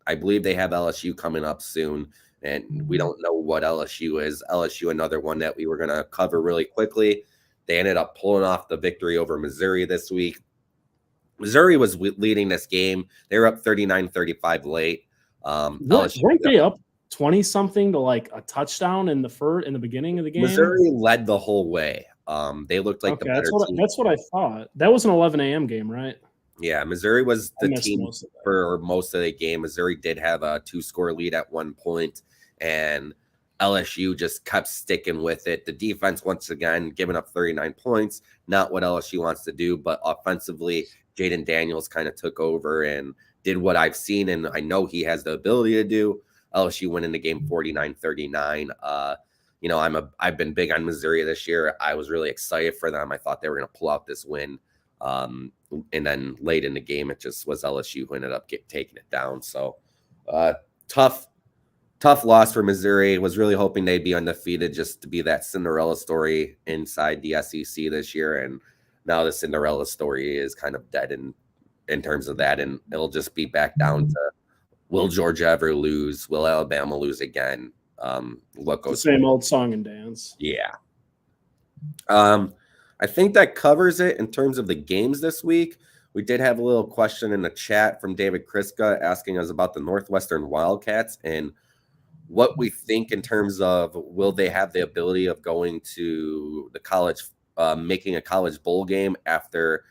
Speaker 2: I believe they have LSU coming up soon, and we don't know what LSU is. LSU, another one that we were going to cover really quickly. They ended up pulling off the victory over Missouri this week. Missouri was leading this game. They were up 39-35 late. LSU
Speaker 1: Weren't they up 20 something to like a touchdown in the beginning of the game?
Speaker 2: Missouri led the whole way. They looked like the
Speaker 1: Okay,
Speaker 2: better team.
Speaker 1: that's what I thought. That was an 11 a.m. game, right?
Speaker 2: Yeah, Missouri was the team
Speaker 1: most
Speaker 2: for most of the game. Missouri did have a 2-score lead at one point, and LSU just kept sticking with it. The defense, once again, giving up 39 points, not what LSU wants to do, but offensively, Jaden Daniels kind of took over and did what I've seen, and I know he has the ability to do. LSU winning the game 49-39. I've been big on Missouri this year. I was really excited for them. I thought they were going to pull out this win. And then late in the game, it just was LSU who ended up taking it down. So tough loss for Missouri. Was really hoping they'd be undefeated just to be that Cinderella story inside the SEC this year. And now the Cinderella story is kind of dead in terms of that. And it'll just be back down to, will Georgia ever lose? Will Alabama lose again? What goes
Speaker 1: the same old song and dance.
Speaker 2: Yeah. I think that covers it in terms of the games this week. We did have a little question in the chat from David Kriska asking us about the Northwestern Wildcats and what we think in terms of, will they have the ability of going to the college, making a college bowl game after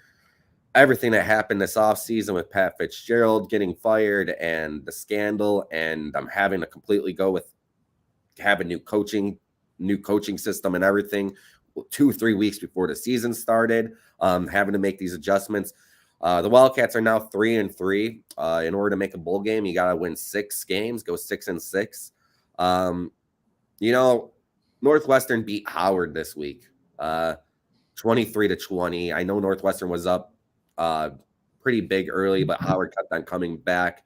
Speaker 2: everything that happened this offseason with Pat Fitzgerald getting fired and the scandal, and having to completely go with have a new coaching system and everything 2-3 weeks before the season started, having to make these adjustments. The Wildcats are now 3-3. In order to make a bowl game, you got to win 6 games, go 6-6. Northwestern beat Howard this week, 23-20. I know Northwestern was up pretty big early, but Howard kept on coming back.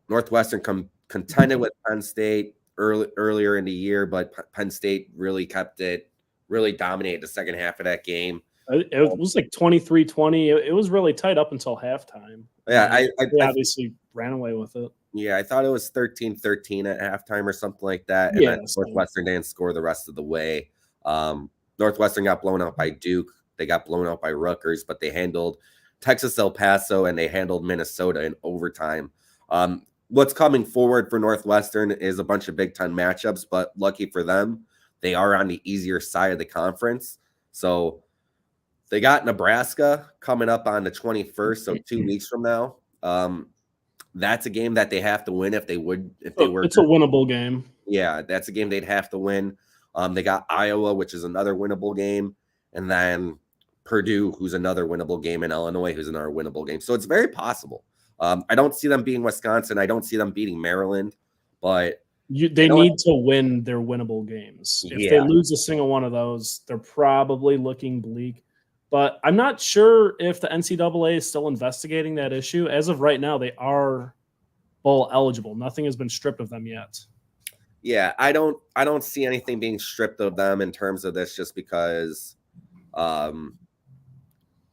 Speaker 2: Northwestern contended with Penn State earlier in the year, but Penn State really kept it, really dominated the second half of that game.
Speaker 1: It was like 23-20. It was really tight up until halftime.
Speaker 2: Yeah, I
Speaker 1: obviously ran away with it.
Speaker 2: Yeah, I thought it was 13-13 at halftime or something like that. And then Northwestern didn't score the rest of the way. Northwestern got blown out by Duke. They got blown out by Rutgers, but they handled Texas El Paso and they handled Minnesota in overtime. What's coming forward for Northwestern is a bunch of Big Ten matchups, but lucky for them, they are on the easier side of the conference. So they got Nebraska coming up on the 21st, so 2 weeks from now. That's a game that they have to win if they were.
Speaker 1: It's a winnable game.
Speaker 2: Yeah, that's a game they'd have to win. They got Iowa, which is another winnable game, and then Purdue, who's another winnable game, and Illinois, who's another winnable game. So it's very possible. I don't see them beating Wisconsin. I don't see them beating Maryland, but
Speaker 1: they need to win their winnable games. If they lose a single one of those, they're probably looking bleak. But I'm not sure if the NCAA is still investigating that issue. As of right now, they are bowl eligible. Nothing has been stripped of them yet.
Speaker 2: Yeah, I don't see anything being stripped of them in terms of this, just because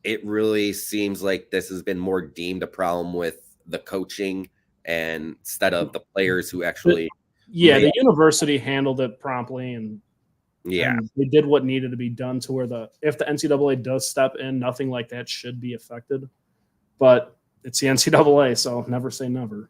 Speaker 2: it really seems like this has been more deemed a problem with the coaching and instead of the players who actually.
Speaker 1: The university handled it promptly and
Speaker 2: yeah,
Speaker 1: they did what needed to be done to where if the NCAA does step in, nothing like that should be affected. But it's the NCAA, so never say never.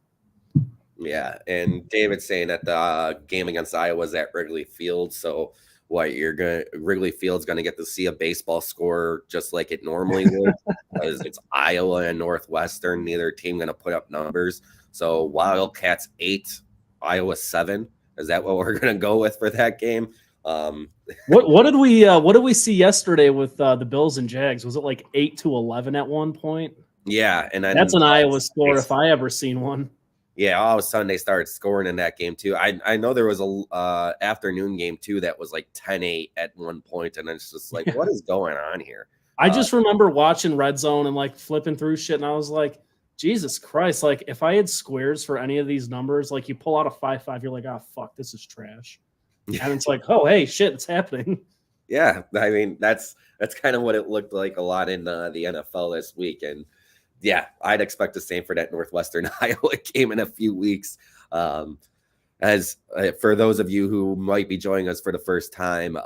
Speaker 2: Yeah, and David's saying that the game against Iowa is at Wrigley Field, so Wrigley Field's going to get to see a baseball score just like it normally would, because it's Iowa and Northwestern. Neither team going to put up numbers. So Wildcats 8, Iowa 7. Is that what we're going to go with for that game?
Speaker 1: What did we see yesterday with the Bills and Jags? Was it like 8-11 at one point?
Speaker 2: Yeah, and then
Speaker 1: that's an Iowa score if I ever seen one.
Speaker 2: Yeah, all of a sudden they started scoring in that game too. I know there was a afternoon game too that was like 10-8 at one point, and it's just like, what is going on here?
Speaker 1: I just remember watching Red Zone and like flipping through shit, and I was like, Jesus Christ! Like if I had squares for any of these numbers, like you pull out a 5-5, you're like, oh fuck, this is trash. And it's like, oh hey, shit, it's happening.
Speaker 2: Yeah, I mean that's kind of what it looked like a lot in the NFL this week, and yeah, I'd expect the same for that Northwestern Iowa game in a few weeks. As for those of you who might be joining us for the first time,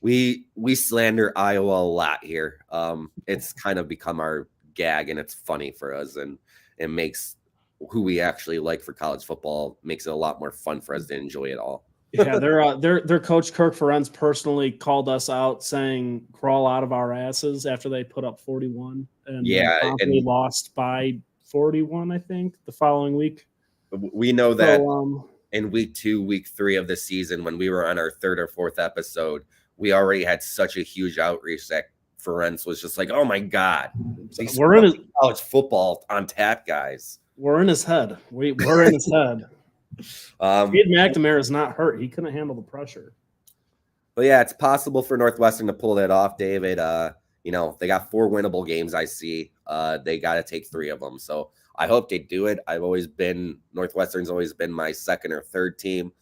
Speaker 2: we slander Iowa a lot here. It's kind of become our gag and it's funny for us, and it makes who we actually like for college football, makes it a lot more fun for us to enjoy it all.
Speaker 1: Yeah, their coach Kirk Ferentz personally called us out, saying crawl out of our asses after they put up 41 and
Speaker 2: Yeah,
Speaker 1: promptly lost by 41, I think, the following week.
Speaker 2: We know that in week 2, week 3 of the season, when we were on our 3rd or 4th episode, we already had such a huge outreach that Ferentz was just like, "Oh my God,
Speaker 1: we're in
Speaker 2: college football on tap, guys."
Speaker 1: We're in his head. We're in his head. Cade McNamara is not hurt. He couldn't handle the pressure.
Speaker 2: But yeah, it's possible for Northwestern to pull that off, David. They got 4 winnable games. I see. They got to take 3 of them. So I hope they do it. Northwestern's always been my 2nd or 3rd team,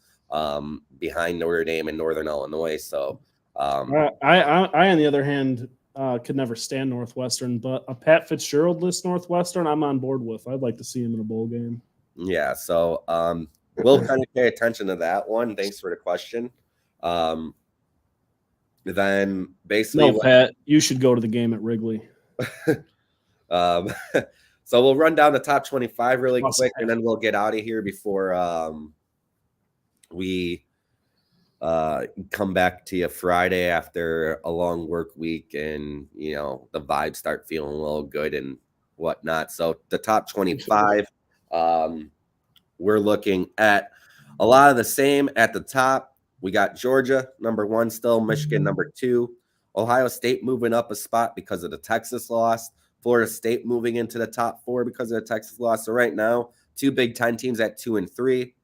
Speaker 2: behind Notre Dame and Northern Illinois. So
Speaker 1: I on the other hand, could never stand Northwestern, but a Pat Fitzgerald-less Northwestern, I'm on board with. I'd like to see him in a bowl game.
Speaker 2: Yeah, so we'll kind of pay attention to that one. Thanks for the question. Then basically,
Speaker 1: no, Pat, you should go to the game at Wrigley.
Speaker 2: So we'll run down the top 25 really quick, and then we'll get out of here before we come back to you Friday after a long work week, and the vibes start feeling a little good and whatnot. So the top 25, we're looking at a lot of the same at the top. We got Georgia number 1 still, Michigan number 2, Ohio State moving up a spot because of the Texas loss, Florida State moving into the top 4 because of the Texas loss. So right now, 2 Big Ten teams at 2 and 3.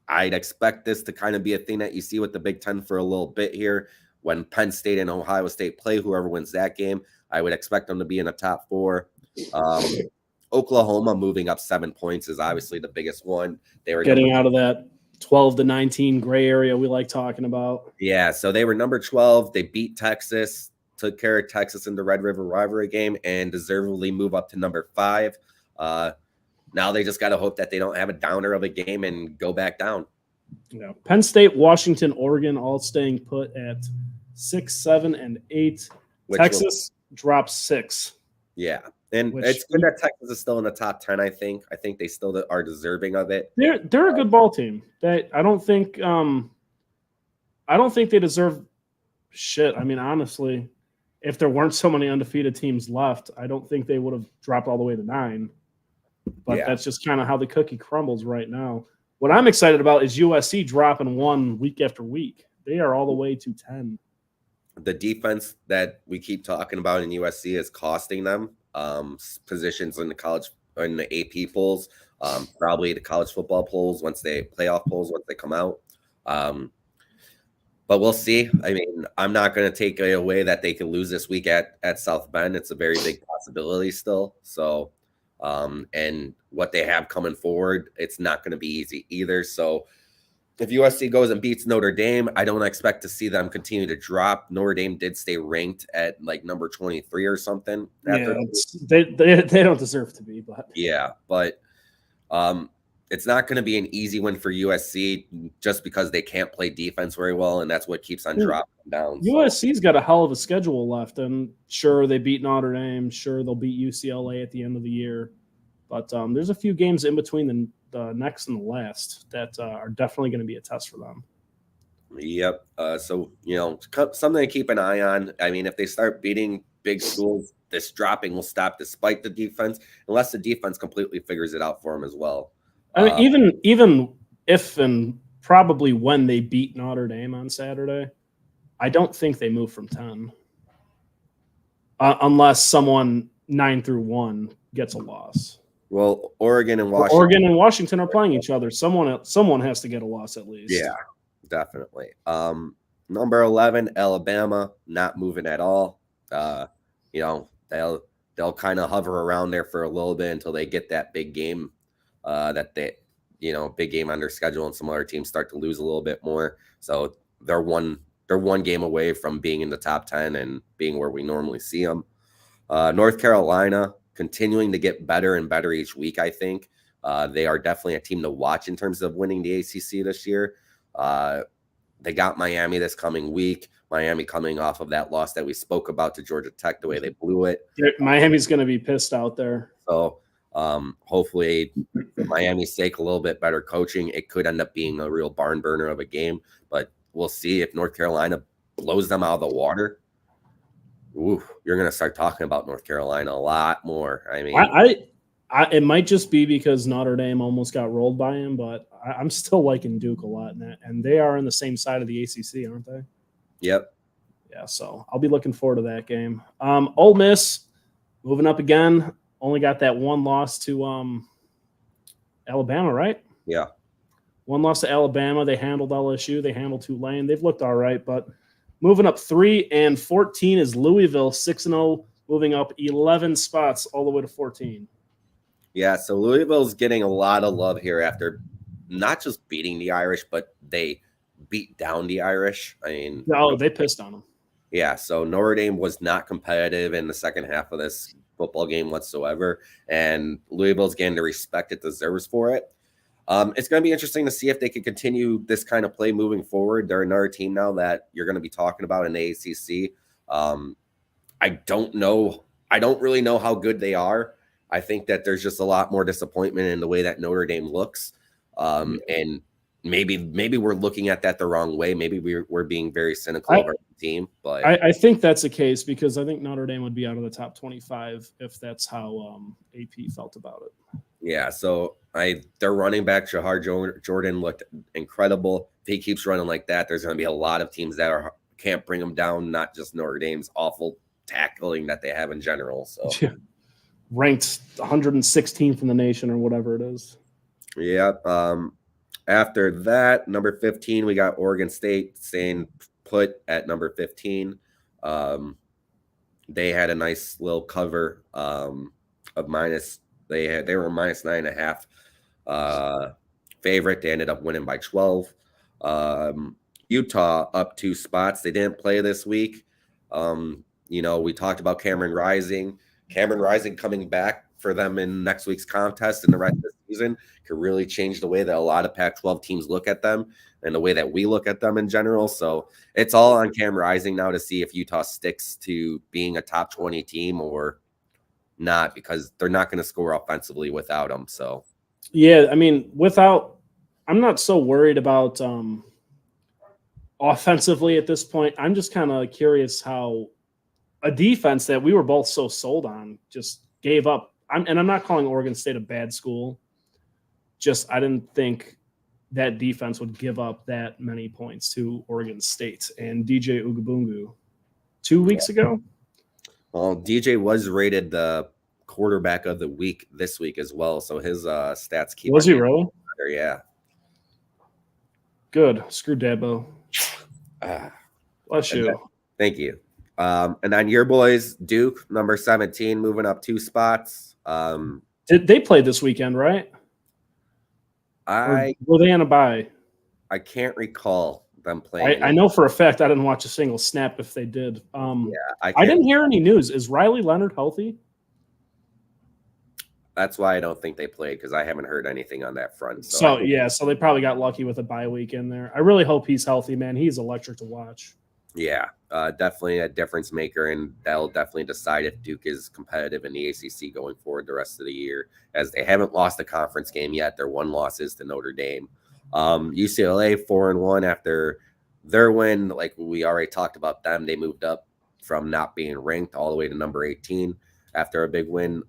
Speaker 2: I'd expect this to kind of be a thing that you see with the Big Ten for a little bit here. When Penn State and Ohio State play, whoever wins that game, I would expect them to be in the top 4. Oklahoma moving up 7 points is obviously the biggest one. They were
Speaker 1: getting out of that 12 to 19 gray area we like talking about.
Speaker 2: Yeah, so they were number 12. They beat Texas, took care of Texas in the Red River rivalry game, and deservedly move up to number 5. Now they just got to hope that they don't have a downer of a game and go back down.
Speaker 1: Yeah. Penn State, Washington, Oregon all staying put at 6, 7, and 8. Texas drops 6.
Speaker 2: Yeah. And it's good that Texas is still in the top 10, I think. I think they still are deserving of it.
Speaker 1: They're a good ball team. I don't think they deserve shit. I mean, honestly, if there weren't so many undefeated teams left, I don't think they would have dropped all the way to 9. But that's just kind of how the cookie crumbles right now. What I'm excited about is USC dropping 1 week after week. They are all the way to 10.
Speaker 2: The defense that we keep talking about in USC is costing them positions in the AP polls, probably the college football polls playoff polls once they come out. But we'll see. I mean, I'm not going to take it away that they could lose this week at South Bend. It's a very big possibility still. So, and what they have coming forward, it's not going to be easy either. So if USC goes and beats Notre Dame, I don't expect to see them continue to drop. Notre Dame did stay ranked at like number 23 or something.
Speaker 1: Yeah, they don't deserve to be, but
Speaker 2: it's not going to be an easy one for USC just because they can't play defense very well, and that's what keeps on dropping down.
Speaker 1: USC's got a hell of a schedule left, and sure, they beat Notre Dame. Sure, they'll beat UCLA at the end of the year. But there's a few games in between the next and the last that are definitely going to be a test for them.
Speaker 2: Yep. So, something to keep an eye on. I mean, if they start beating big schools, this dropping will stop despite the defense, unless the defense completely figures it out for them as well.
Speaker 1: I mean, even if and probably when they beat Notre Dame on Saturday, I don't think they move from 10 unless someone 9 through 1 gets a loss.
Speaker 2: Well, Oregon and Washington
Speaker 1: are playing each other. Someone has to get a loss at least.
Speaker 2: Yeah, definitely. Number 11, Alabama, not moving at all. They'll kind of hover around there for a little bit until they get that big game. Big game on their schedule, and some other teams start to lose a little bit more. So they're one game away from being in the top 10 and being where we normally see them. North Carolina continuing to get better and better each week. I think they are definitely a team to watch in terms of winning the ACC this year. They got Miami this coming week. Miami coming off of that loss that we spoke about to Georgia Tech, the way they blew it.
Speaker 1: Miami's going to be pissed out there.
Speaker 2: So hopefully, for Miami's sake, a little bit better coaching. It could end up being a real barn burner of a game, but we'll see if North Carolina blows them out of the water. Ooh, you're going to start talking about North Carolina a lot more. I mean,
Speaker 1: it might just be because Notre Dame almost got rolled by him, but I'm still liking Duke a lot, and they are on the same side of the ACC, aren't they?
Speaker 2: Yep.
Speaker 1: Yeah, so I'll be looking forward to that game. Ole Miss moving up again. Only got that one loss to Alabama, right?
Speaker 2: Yeah.
Speaker 1: One loss to Alabama. They handled LSU. They handled Tulane. They've looked all right, but moving up 3-14 is Louisville, 6-0, moving up 11 spots all the way to 14.
Speaker 2: Yeah, so Louisville's getting a lot of love here after not just beating the Irish, but they beat down the Irish. I mean,
Speaker 1: they pissed on them.
Speaker 2: Yeah, so Notre Dame was not competitive in the second half of this football game whatsoever, and Louisville's getting the respect it deserves for it. It's going to be interesting to see if they can continue this kind of play moving forward. They're another team now that you're going to be talking about in the ACC. I don't know. I don't really know how good they are. I think that there's just a lot more disappointment in the way that Notre Dame looks. And maybe we're looking at that the wrong way. Maybe we're being very cynical of our team. But
Speaker 1: I think that's the case because I think Notre Dame would be out of the top 25 if that's how AP felt about it.
Speaker 2: Yeah, so their running back, Shahar Jordan, looked incredible. If he keeps running like that, there's going to be a lot of teams that can't bring him down, not just Notre Dame's awful tackling that they have in general. So
Speaker 1: ranked 116th in the nation or whatever it is.
Speaker 2: Yeah. After that, number 15, we got Oregon State staying put at number 15. They had a nice little cover of minus. They were minus 9.5 favorite. They ended up winning by 12. Utah up 2 spots. They didn't play this week. We talked about Cameron Rising. Cameron Rising coming back for them in next week's contest and the rest of the season could really change the way that a lot of Pac-12 teams look at them and the way that we look at them in general. So it's all on Cameron Rising now to see if Utah sticks to being a top 20 team or not, because they're not going to score offensively without him. So,
Speaker 1: yeah, I mean, I'm not so worried about offensively at this point. I'm just kind of curious how a defense that we were both so sold on just gave up. I'm not calling Oregon State a bad school. Just I didn't think that defense would give up that many points to Oregon State and DJ Ugabungu 2 weeks ago.
Speaker 2: Well, DJ was rated the quarterback of the week this week as well, so his stats keep.
Speaker 1: Was he really?
Speaker 2: Better, yeah.
Speaker 1: Good. Screw Dabo. Bless you.
Speaker 2: Thank you. And then your boys, Duke, number 17, moving up 2 spots.
Speaker 1: Did they play this weekend, right? Were they on a bye?
Speaker 2: I can't recall them playing.
Speaker 1: I know for a fact I didn't watch a single snap if they did. I didn't hear any news. Is Riley Leonard healthy?
Speaker 2: That's why I don't think they played, because I haven't heard anything on that front.
Speaker 1: So they probably got lucky with a bye week in there. I really hope he's healthy, man. He's electric to watch.
Speaker 2: Yeah, definitely a difference maker, and that'll definitely decide if Duke is competitive in the ACC going forward the rest of the year, as they haven't lost a conference game yet. Their one loss is to Notre Dame. UCLA 4-1 after their win. Like we already talked about them, they moved up from not being ranked all the way to number 18 after a big win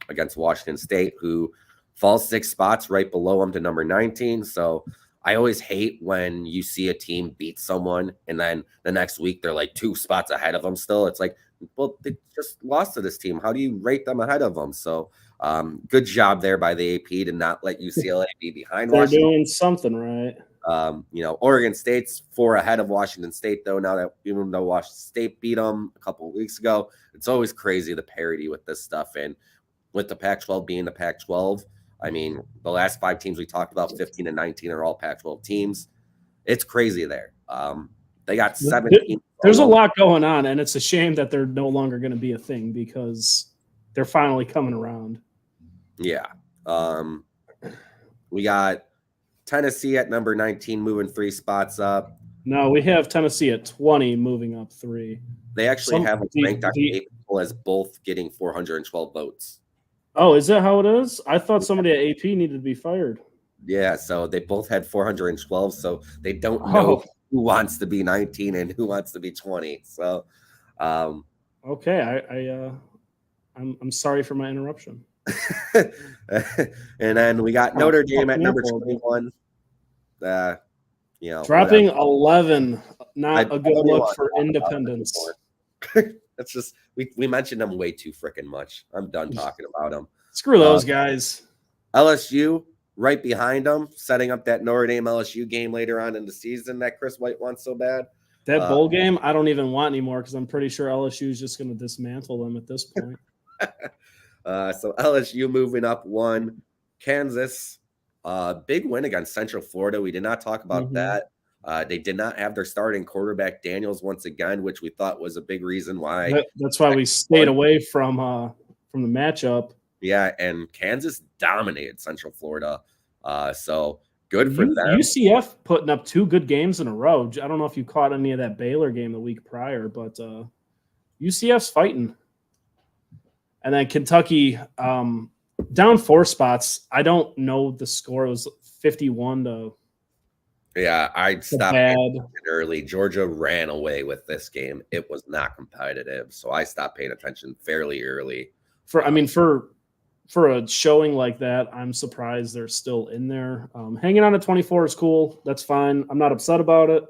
Speaker 2: against Washington State, who falls 6 spots right below them to number 19. So I always hate when you see a team beat someone and then the next week they're like 2 spots ahead of them still. It's like, well, they just lost to this team. How do you rate them ahead of them? So good job there by the AP to not let UCLA be behind Washington.
Speaker 1: They're doing something right.
Speaker 2: Oregon State's 4 ahead of Washington State, though, now that even though Washington State beat them a couple of weeks ago. It's always crazy, the parity with this stuff. And with the Pac-12 being the Pac-12, I mean, the last 5 teams we talked about, 15 and 19, are all Pac-12 teams. It's crazy there. They got 17.
Speaker 1: There's a lot going on, and it's a shame that they're no longer going to be a thing because they're finally coming around.
Speaker 2: Yeah. We got Tennessee at number 19, moving 3 spots up.
Speaker 1: No, we have Tennessee at 20, moving up 3.
Speaker 2: They actually have us ranked on April as both getting 412 votes.
Speaker 1: Oh, is that how it is? I thought somebody at AP needed to be fired.
Speaker 2: Yeah, so they both had 412, so they don't know who wants to be 19 and who wants to be 20. So,
Speaker 1: okay, I'm sorry for my interruption.
Speaker 2: And then we got Notre Dame at number 21.
Speaker 1: Dropping 11, not a good look for Independence.
Speaker 2: That's just we mentioned them way too freaking much. I'm done talking about them.
Speaker 1: Screw those guys.
Speaker 2: LSU right behind them, setting up that Notre Dame LSU game later on in the season that Chris White wants so bad.
Speaker 1: That bowl game, I don't even want anymore because I'm pretty sure LSU is just going to dismantle them at this point.
Speaker 2: So LSU moving up 1. Kansas, big win against Central Florida. We did not talk about that. They did not have their starting quarterback Daniels once again, which we thought was a big reason why.
Speaker 1: That's why we stayed away from the matchup.
Speaker 2: Yeah, and Kansas dominated Central Florida. So good for them.
Speaker 1: UCF putting up 2 good games in a row. I don't know if you caught any of that Baylor game the week prior, but UCF's fighting. And then Kentucky down 4 spots. I don't know the score. It was 51 to.
Speaker 2: Yeah, I stopped early. Georgia ran away with this game. It was not competitive, so I stopped paying attention fairly early.
Speaker 1: For a showing like that, I'm surprised they're still in there. Hanging on at 24 is cool. That's fine. I'm not upset about it.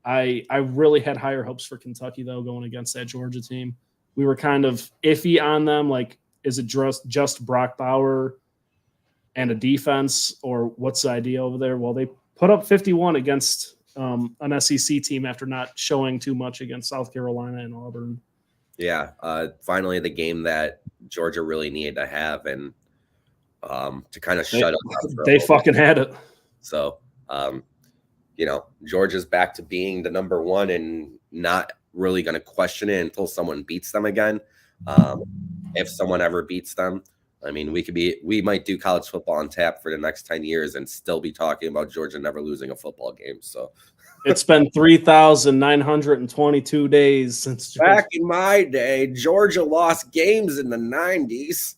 Speaker 1: I really had higher hopes for Kentucky, though, going against that Georgia team. We were kind of iffy on them. Like, is it just Brock Bauer and a defense, or what's the idea over there? Well, they put up 51 against an SEC team after not showing too much against South Carolina and Auburn.
Speaker 2: Yeah, finally the game that Georgia really needed to have, and to kind of shut up.
Speaker 1: They fucking had it.
Speaker 2: So, Georgia's back to being the number 1 and not really going to question it until someone beats them again. If someone ever beats them, I mean, we might do college football on tap for the next 10 years and still be talking about Georgia never losing a football game. So
Speaker 1: it's been 3,922 days since
Speaker 2: Georgia. Back in my day, Georgia lost games in the 90s.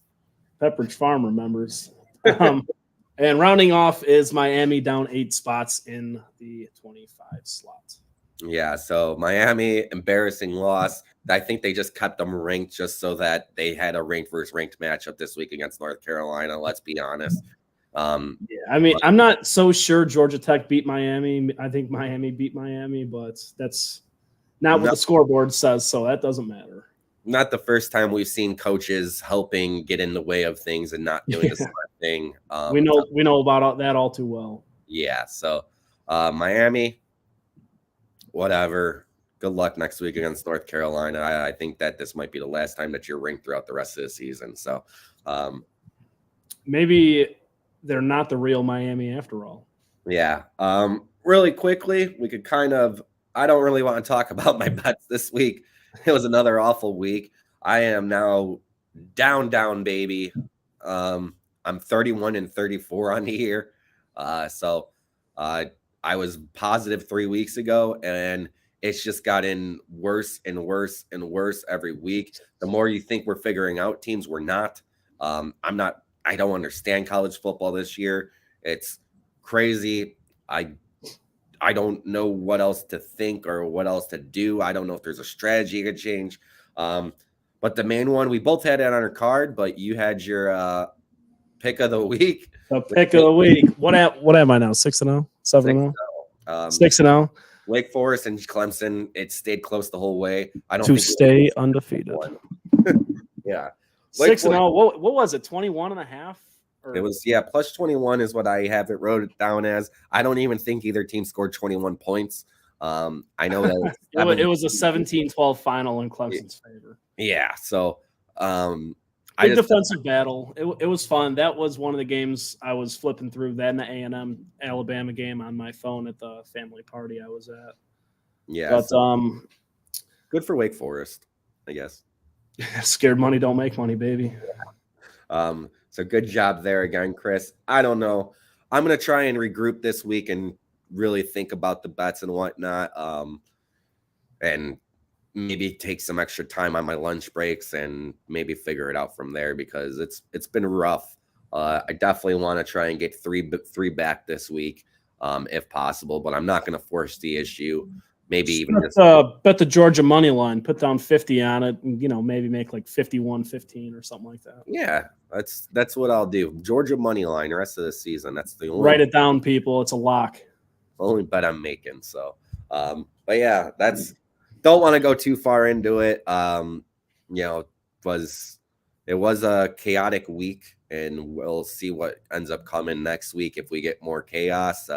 Speaker 1: Pepperidge Farm remembers. And rounding off is Miami down 8 spots in the 25 slot.
Speaker 2: Yeah, so Miami, embarrassing loss. I think they just kept them ranked just so that they had a ranked versus ranked matchup this week against North Carolina. Let's be honest.
Speaker 1: I'm not so sure Georgia Tech beat Miami. I think Miami beat Miami, but that's not what the scoreboard says, so that doesn't matter.
Speaker 2: Not the first time we've seen coaches helping get in the way of things and not doing the smart thing.
Speaker 1: We know about that all too well.
Speaker 2: Yeah, so Miami, whatever. Good luck next week against North Carolina. I think that this might be the last time that you're ranked throughout the rest of the season. So
Speaker 1: maybe they're not the real Miami after all.
Speaker 2: Yeah. Really quickly, we could I don't really want to talk about my bets this week. It was another awful week. I am now down, baby. I'm 31-34 on the year. So I was positive 3 weeks ago, and it's just gotten worse and worse and worse every week. The more you think we're figuring out teams, we're not. I don't understand college football this year. It's crazy. I don't know what else to think or what else to do. I don't know if there's a strategy to change. But the main one, we both had it on our card, but you had your pick of the week.
Speaker 1: The pick of the week. What am I now? 6-0? 7-0? 6-0.
Speaker 2: Wake Forest and Clemson, it stayed close the whole way. I don't
Speaker 1: to stay undefeated.
Speaker 2: Yeah.
Speaker 1: 6-0. What was it? 21.5?
Speaker 2: It was, plus 21 is what I have it wrote it down as. I don't even think either team scored 21 points. I know that
Speaker 1: it was a 17-12 final in Clemson's favor.
Speaker 2: Yeah. So
Speaker 1: defensive battle. It was fun. That was one of the games I was flipping through. Then the A&M Alabama game on my phone at the family party I was at.
Speaker 2: Yeah.
Speaker 1: But
Speaker 2: good for Wake Forest, I guess.
Speaker 1: Scared money don't make money, baby.
Speaker 2: Yeah. So good job there again, Chris. I don't know. I'm going to try and regroup this week and really think about the bets and whatnot, and maybe take some extra time on my lunch breaks and maybe figure it out from there, because it's been rough. I definitely want to try and get three back this week, if possible, but I'm not going to force the issue. Maybe even just
Speaker 1: bet the Georgia money line, put down 50 on it, and maybe make like 51-15 or something like that.
Speaker 2: Yeah, that's what I'll do. Georgia money line the rest of the season. That's the only
Speaker 1: write it down, people. It's a lock.
Speaker 2: Only bet I'm making. So, but yeah, don't want to go too far into it. It was a chaotic week, and we'll see what ends up coming next week. If we get more chaos,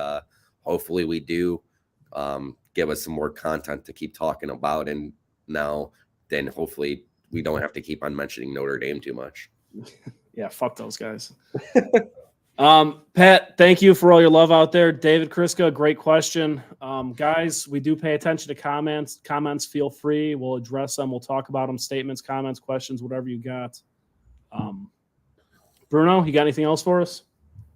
Speaker 2: hopefully we do. Give us some more content to keep talking about, and then hopefully we don't have to keep on mentioning Notre Dame too much.
Speaker 1: Yeah, fuck those guys. Pat, thank you for all your love out there. David Kriska, great question. Guys, we do pay attention to comments. Comments, feel free. We'll address them. We'll talk about them. Statements, comments, questions, whatever you got. Bruno, you got anything else for us?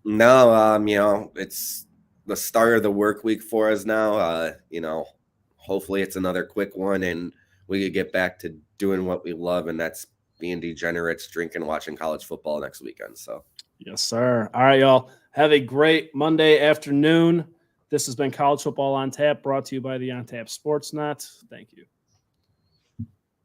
Speaker 2: No, it's the start of the work week for us now. Hopefully it's another quick one and we could get back to doing what we love, and that's being degenerates, drinking, watching college football next weekend. So
Speaker 1: yes, sir. All right, y'all. Have a great Monday afternoon. This has been College Football on Tap, brought to you by the On Tap Sports Net. Thank you.